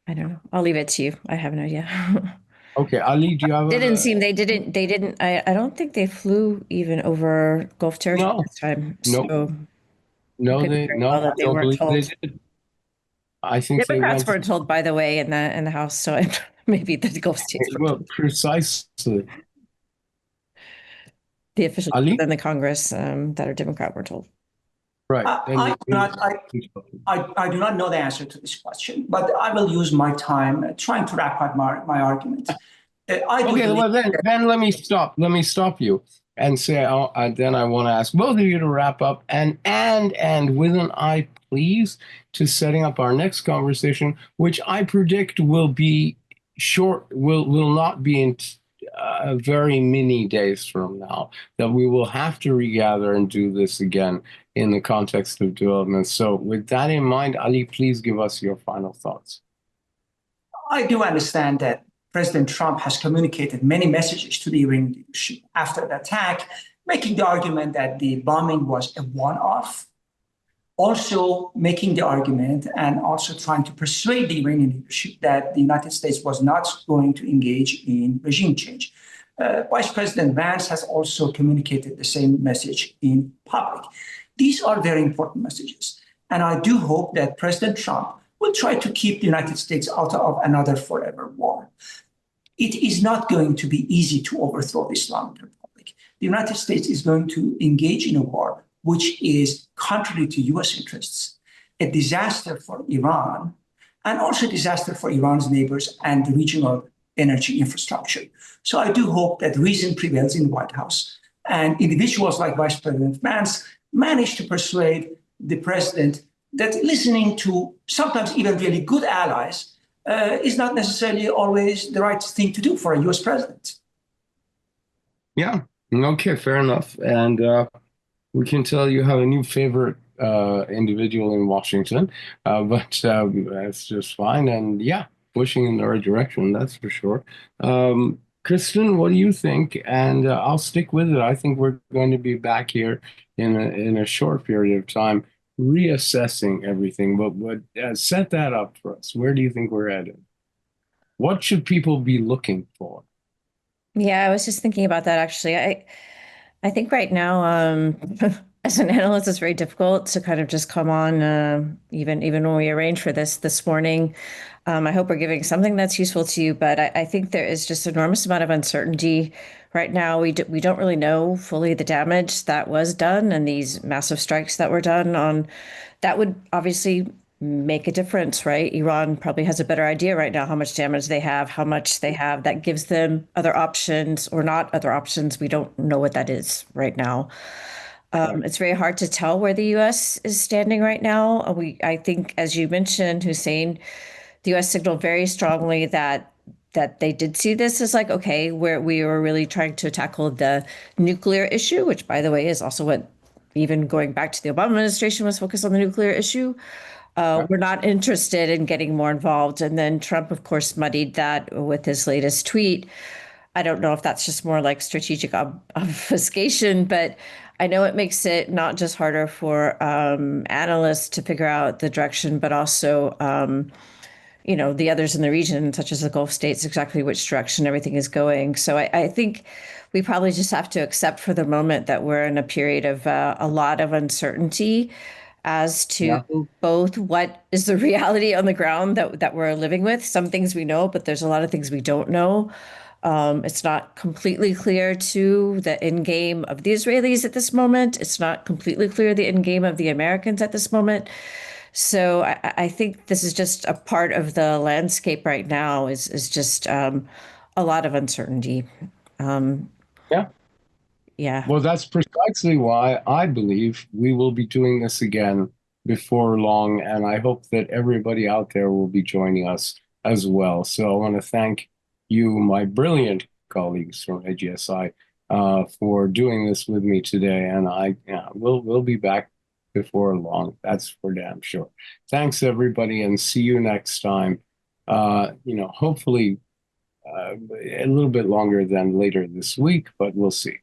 I don't know. I'll leave it to you. I have no idea. Okay, Ali, do you have they didn't, I don't think they flew even over Gulf territory this time. So No, I don't believe they did. I think Democrats weren't told, by the way, in the House, so maybe the Gulf states were told. Precisely. The officials in the Congress that are Democrat were told. Right. I do not know the answer to this question, but I will use my time trying to wrap up my argument. Then let me stop. Let me stop you and say, then I want to ask both of you to wrap up and with an eye, please, to setting up our next conversation, which I predict will be short, will not be in very many days from now, that we will have to regather and do this again in the context of development. So with that in mind, Ali, please give us your final thoughts. I do understand that President Trump has communicated many messages to the Iranian leadership after the attack, making the argument that the bombing was a one-off, also making the argument and also trying to persuade the Iranian leadership that the United States was not going to engage in regime change. Vice President Vance has also communicated the same message in public. These are very important messages. And I do hope that President Trump will try to keep the United States out of another forever war. It is not going to be easy to overthrow the Islamic Republic. The United States is going to engage in a war which is contrary to US interests, a disaster for Iran, and also a disaster for Iran's neighbors and the regional energy infrastructure. So I do hope that reason prevails in the White House, and individuals like Vice President Vance manage to persuade the president that listening to sometimes even really good allies is not necessarily always the right thing to do for a US president. Yeah, okay, fair enough. And we can tell you have a new favorite individual in Washington, but that's just fine. And yeah, pushing in the right direction, that's for sure. Kristin, what do you think? And I'll stick with it. I think we're going to be back here in a short period of time, reassessing everything. But set that up for us. Where do you think we're headed? What should people be looking for? Yeah, I was just thinking about that, actually. I think right now, as an analyst, it's very difficult to kind of just come on, even when we arranged for this morning. I hope we're giving something that's useful to you, but I think there is just enormous amount of uncertainty right now we don't really know fully the damage that was done and these massive strikes that were done on that would obviously make a difference, right? Iran probably has a better idea right now how much damage they have, how much they have that gives them other options or not other options. We don't know what that is right now. It's very hard to tell where the U.S. is standing right now. I think, as you mentioned, Hussein, the U.S. signaled very strongly that they did see this as like, okay, where we were really trying to tackle the nuclear issue, which, by the way, is also what even going back to the Obama administration was focused on the nuclear issue. We're not interested in getting more involved. And then Trump, of course, muddied that with his latest tweet. I don't know if that's just more like strategic obfuscation, but I know it makes it not just harder for analysts to figure out the direction, but also, the others in the region, such as the Gulf states, exactly which direction everything is going. So I think we probably just have to accept for the moment that we're in a period of a lot of uncertainty as to both what is the reality on the ground that we're living with. Some things we know, but there's a lot of things we don't know. It's not completely clear to the end game of the Israelis at this moment. It's not completely clear the end game of the Americans at this moment. So I think this is just a part of the landscape right now is just a lot of uncertainty. Yeah. Yeah. Well, that's precisely why I believe we will be doing this again before long, and I hope that everybody out there will be joining us as well. So I want to thank you, my brilliant colleagues from AGSI, for doing this with me today, and we'll be back before long. That's for damn sure. Thanks, everybody, and see you next time. Hopefully a little bit longer than later this week, but we'll see.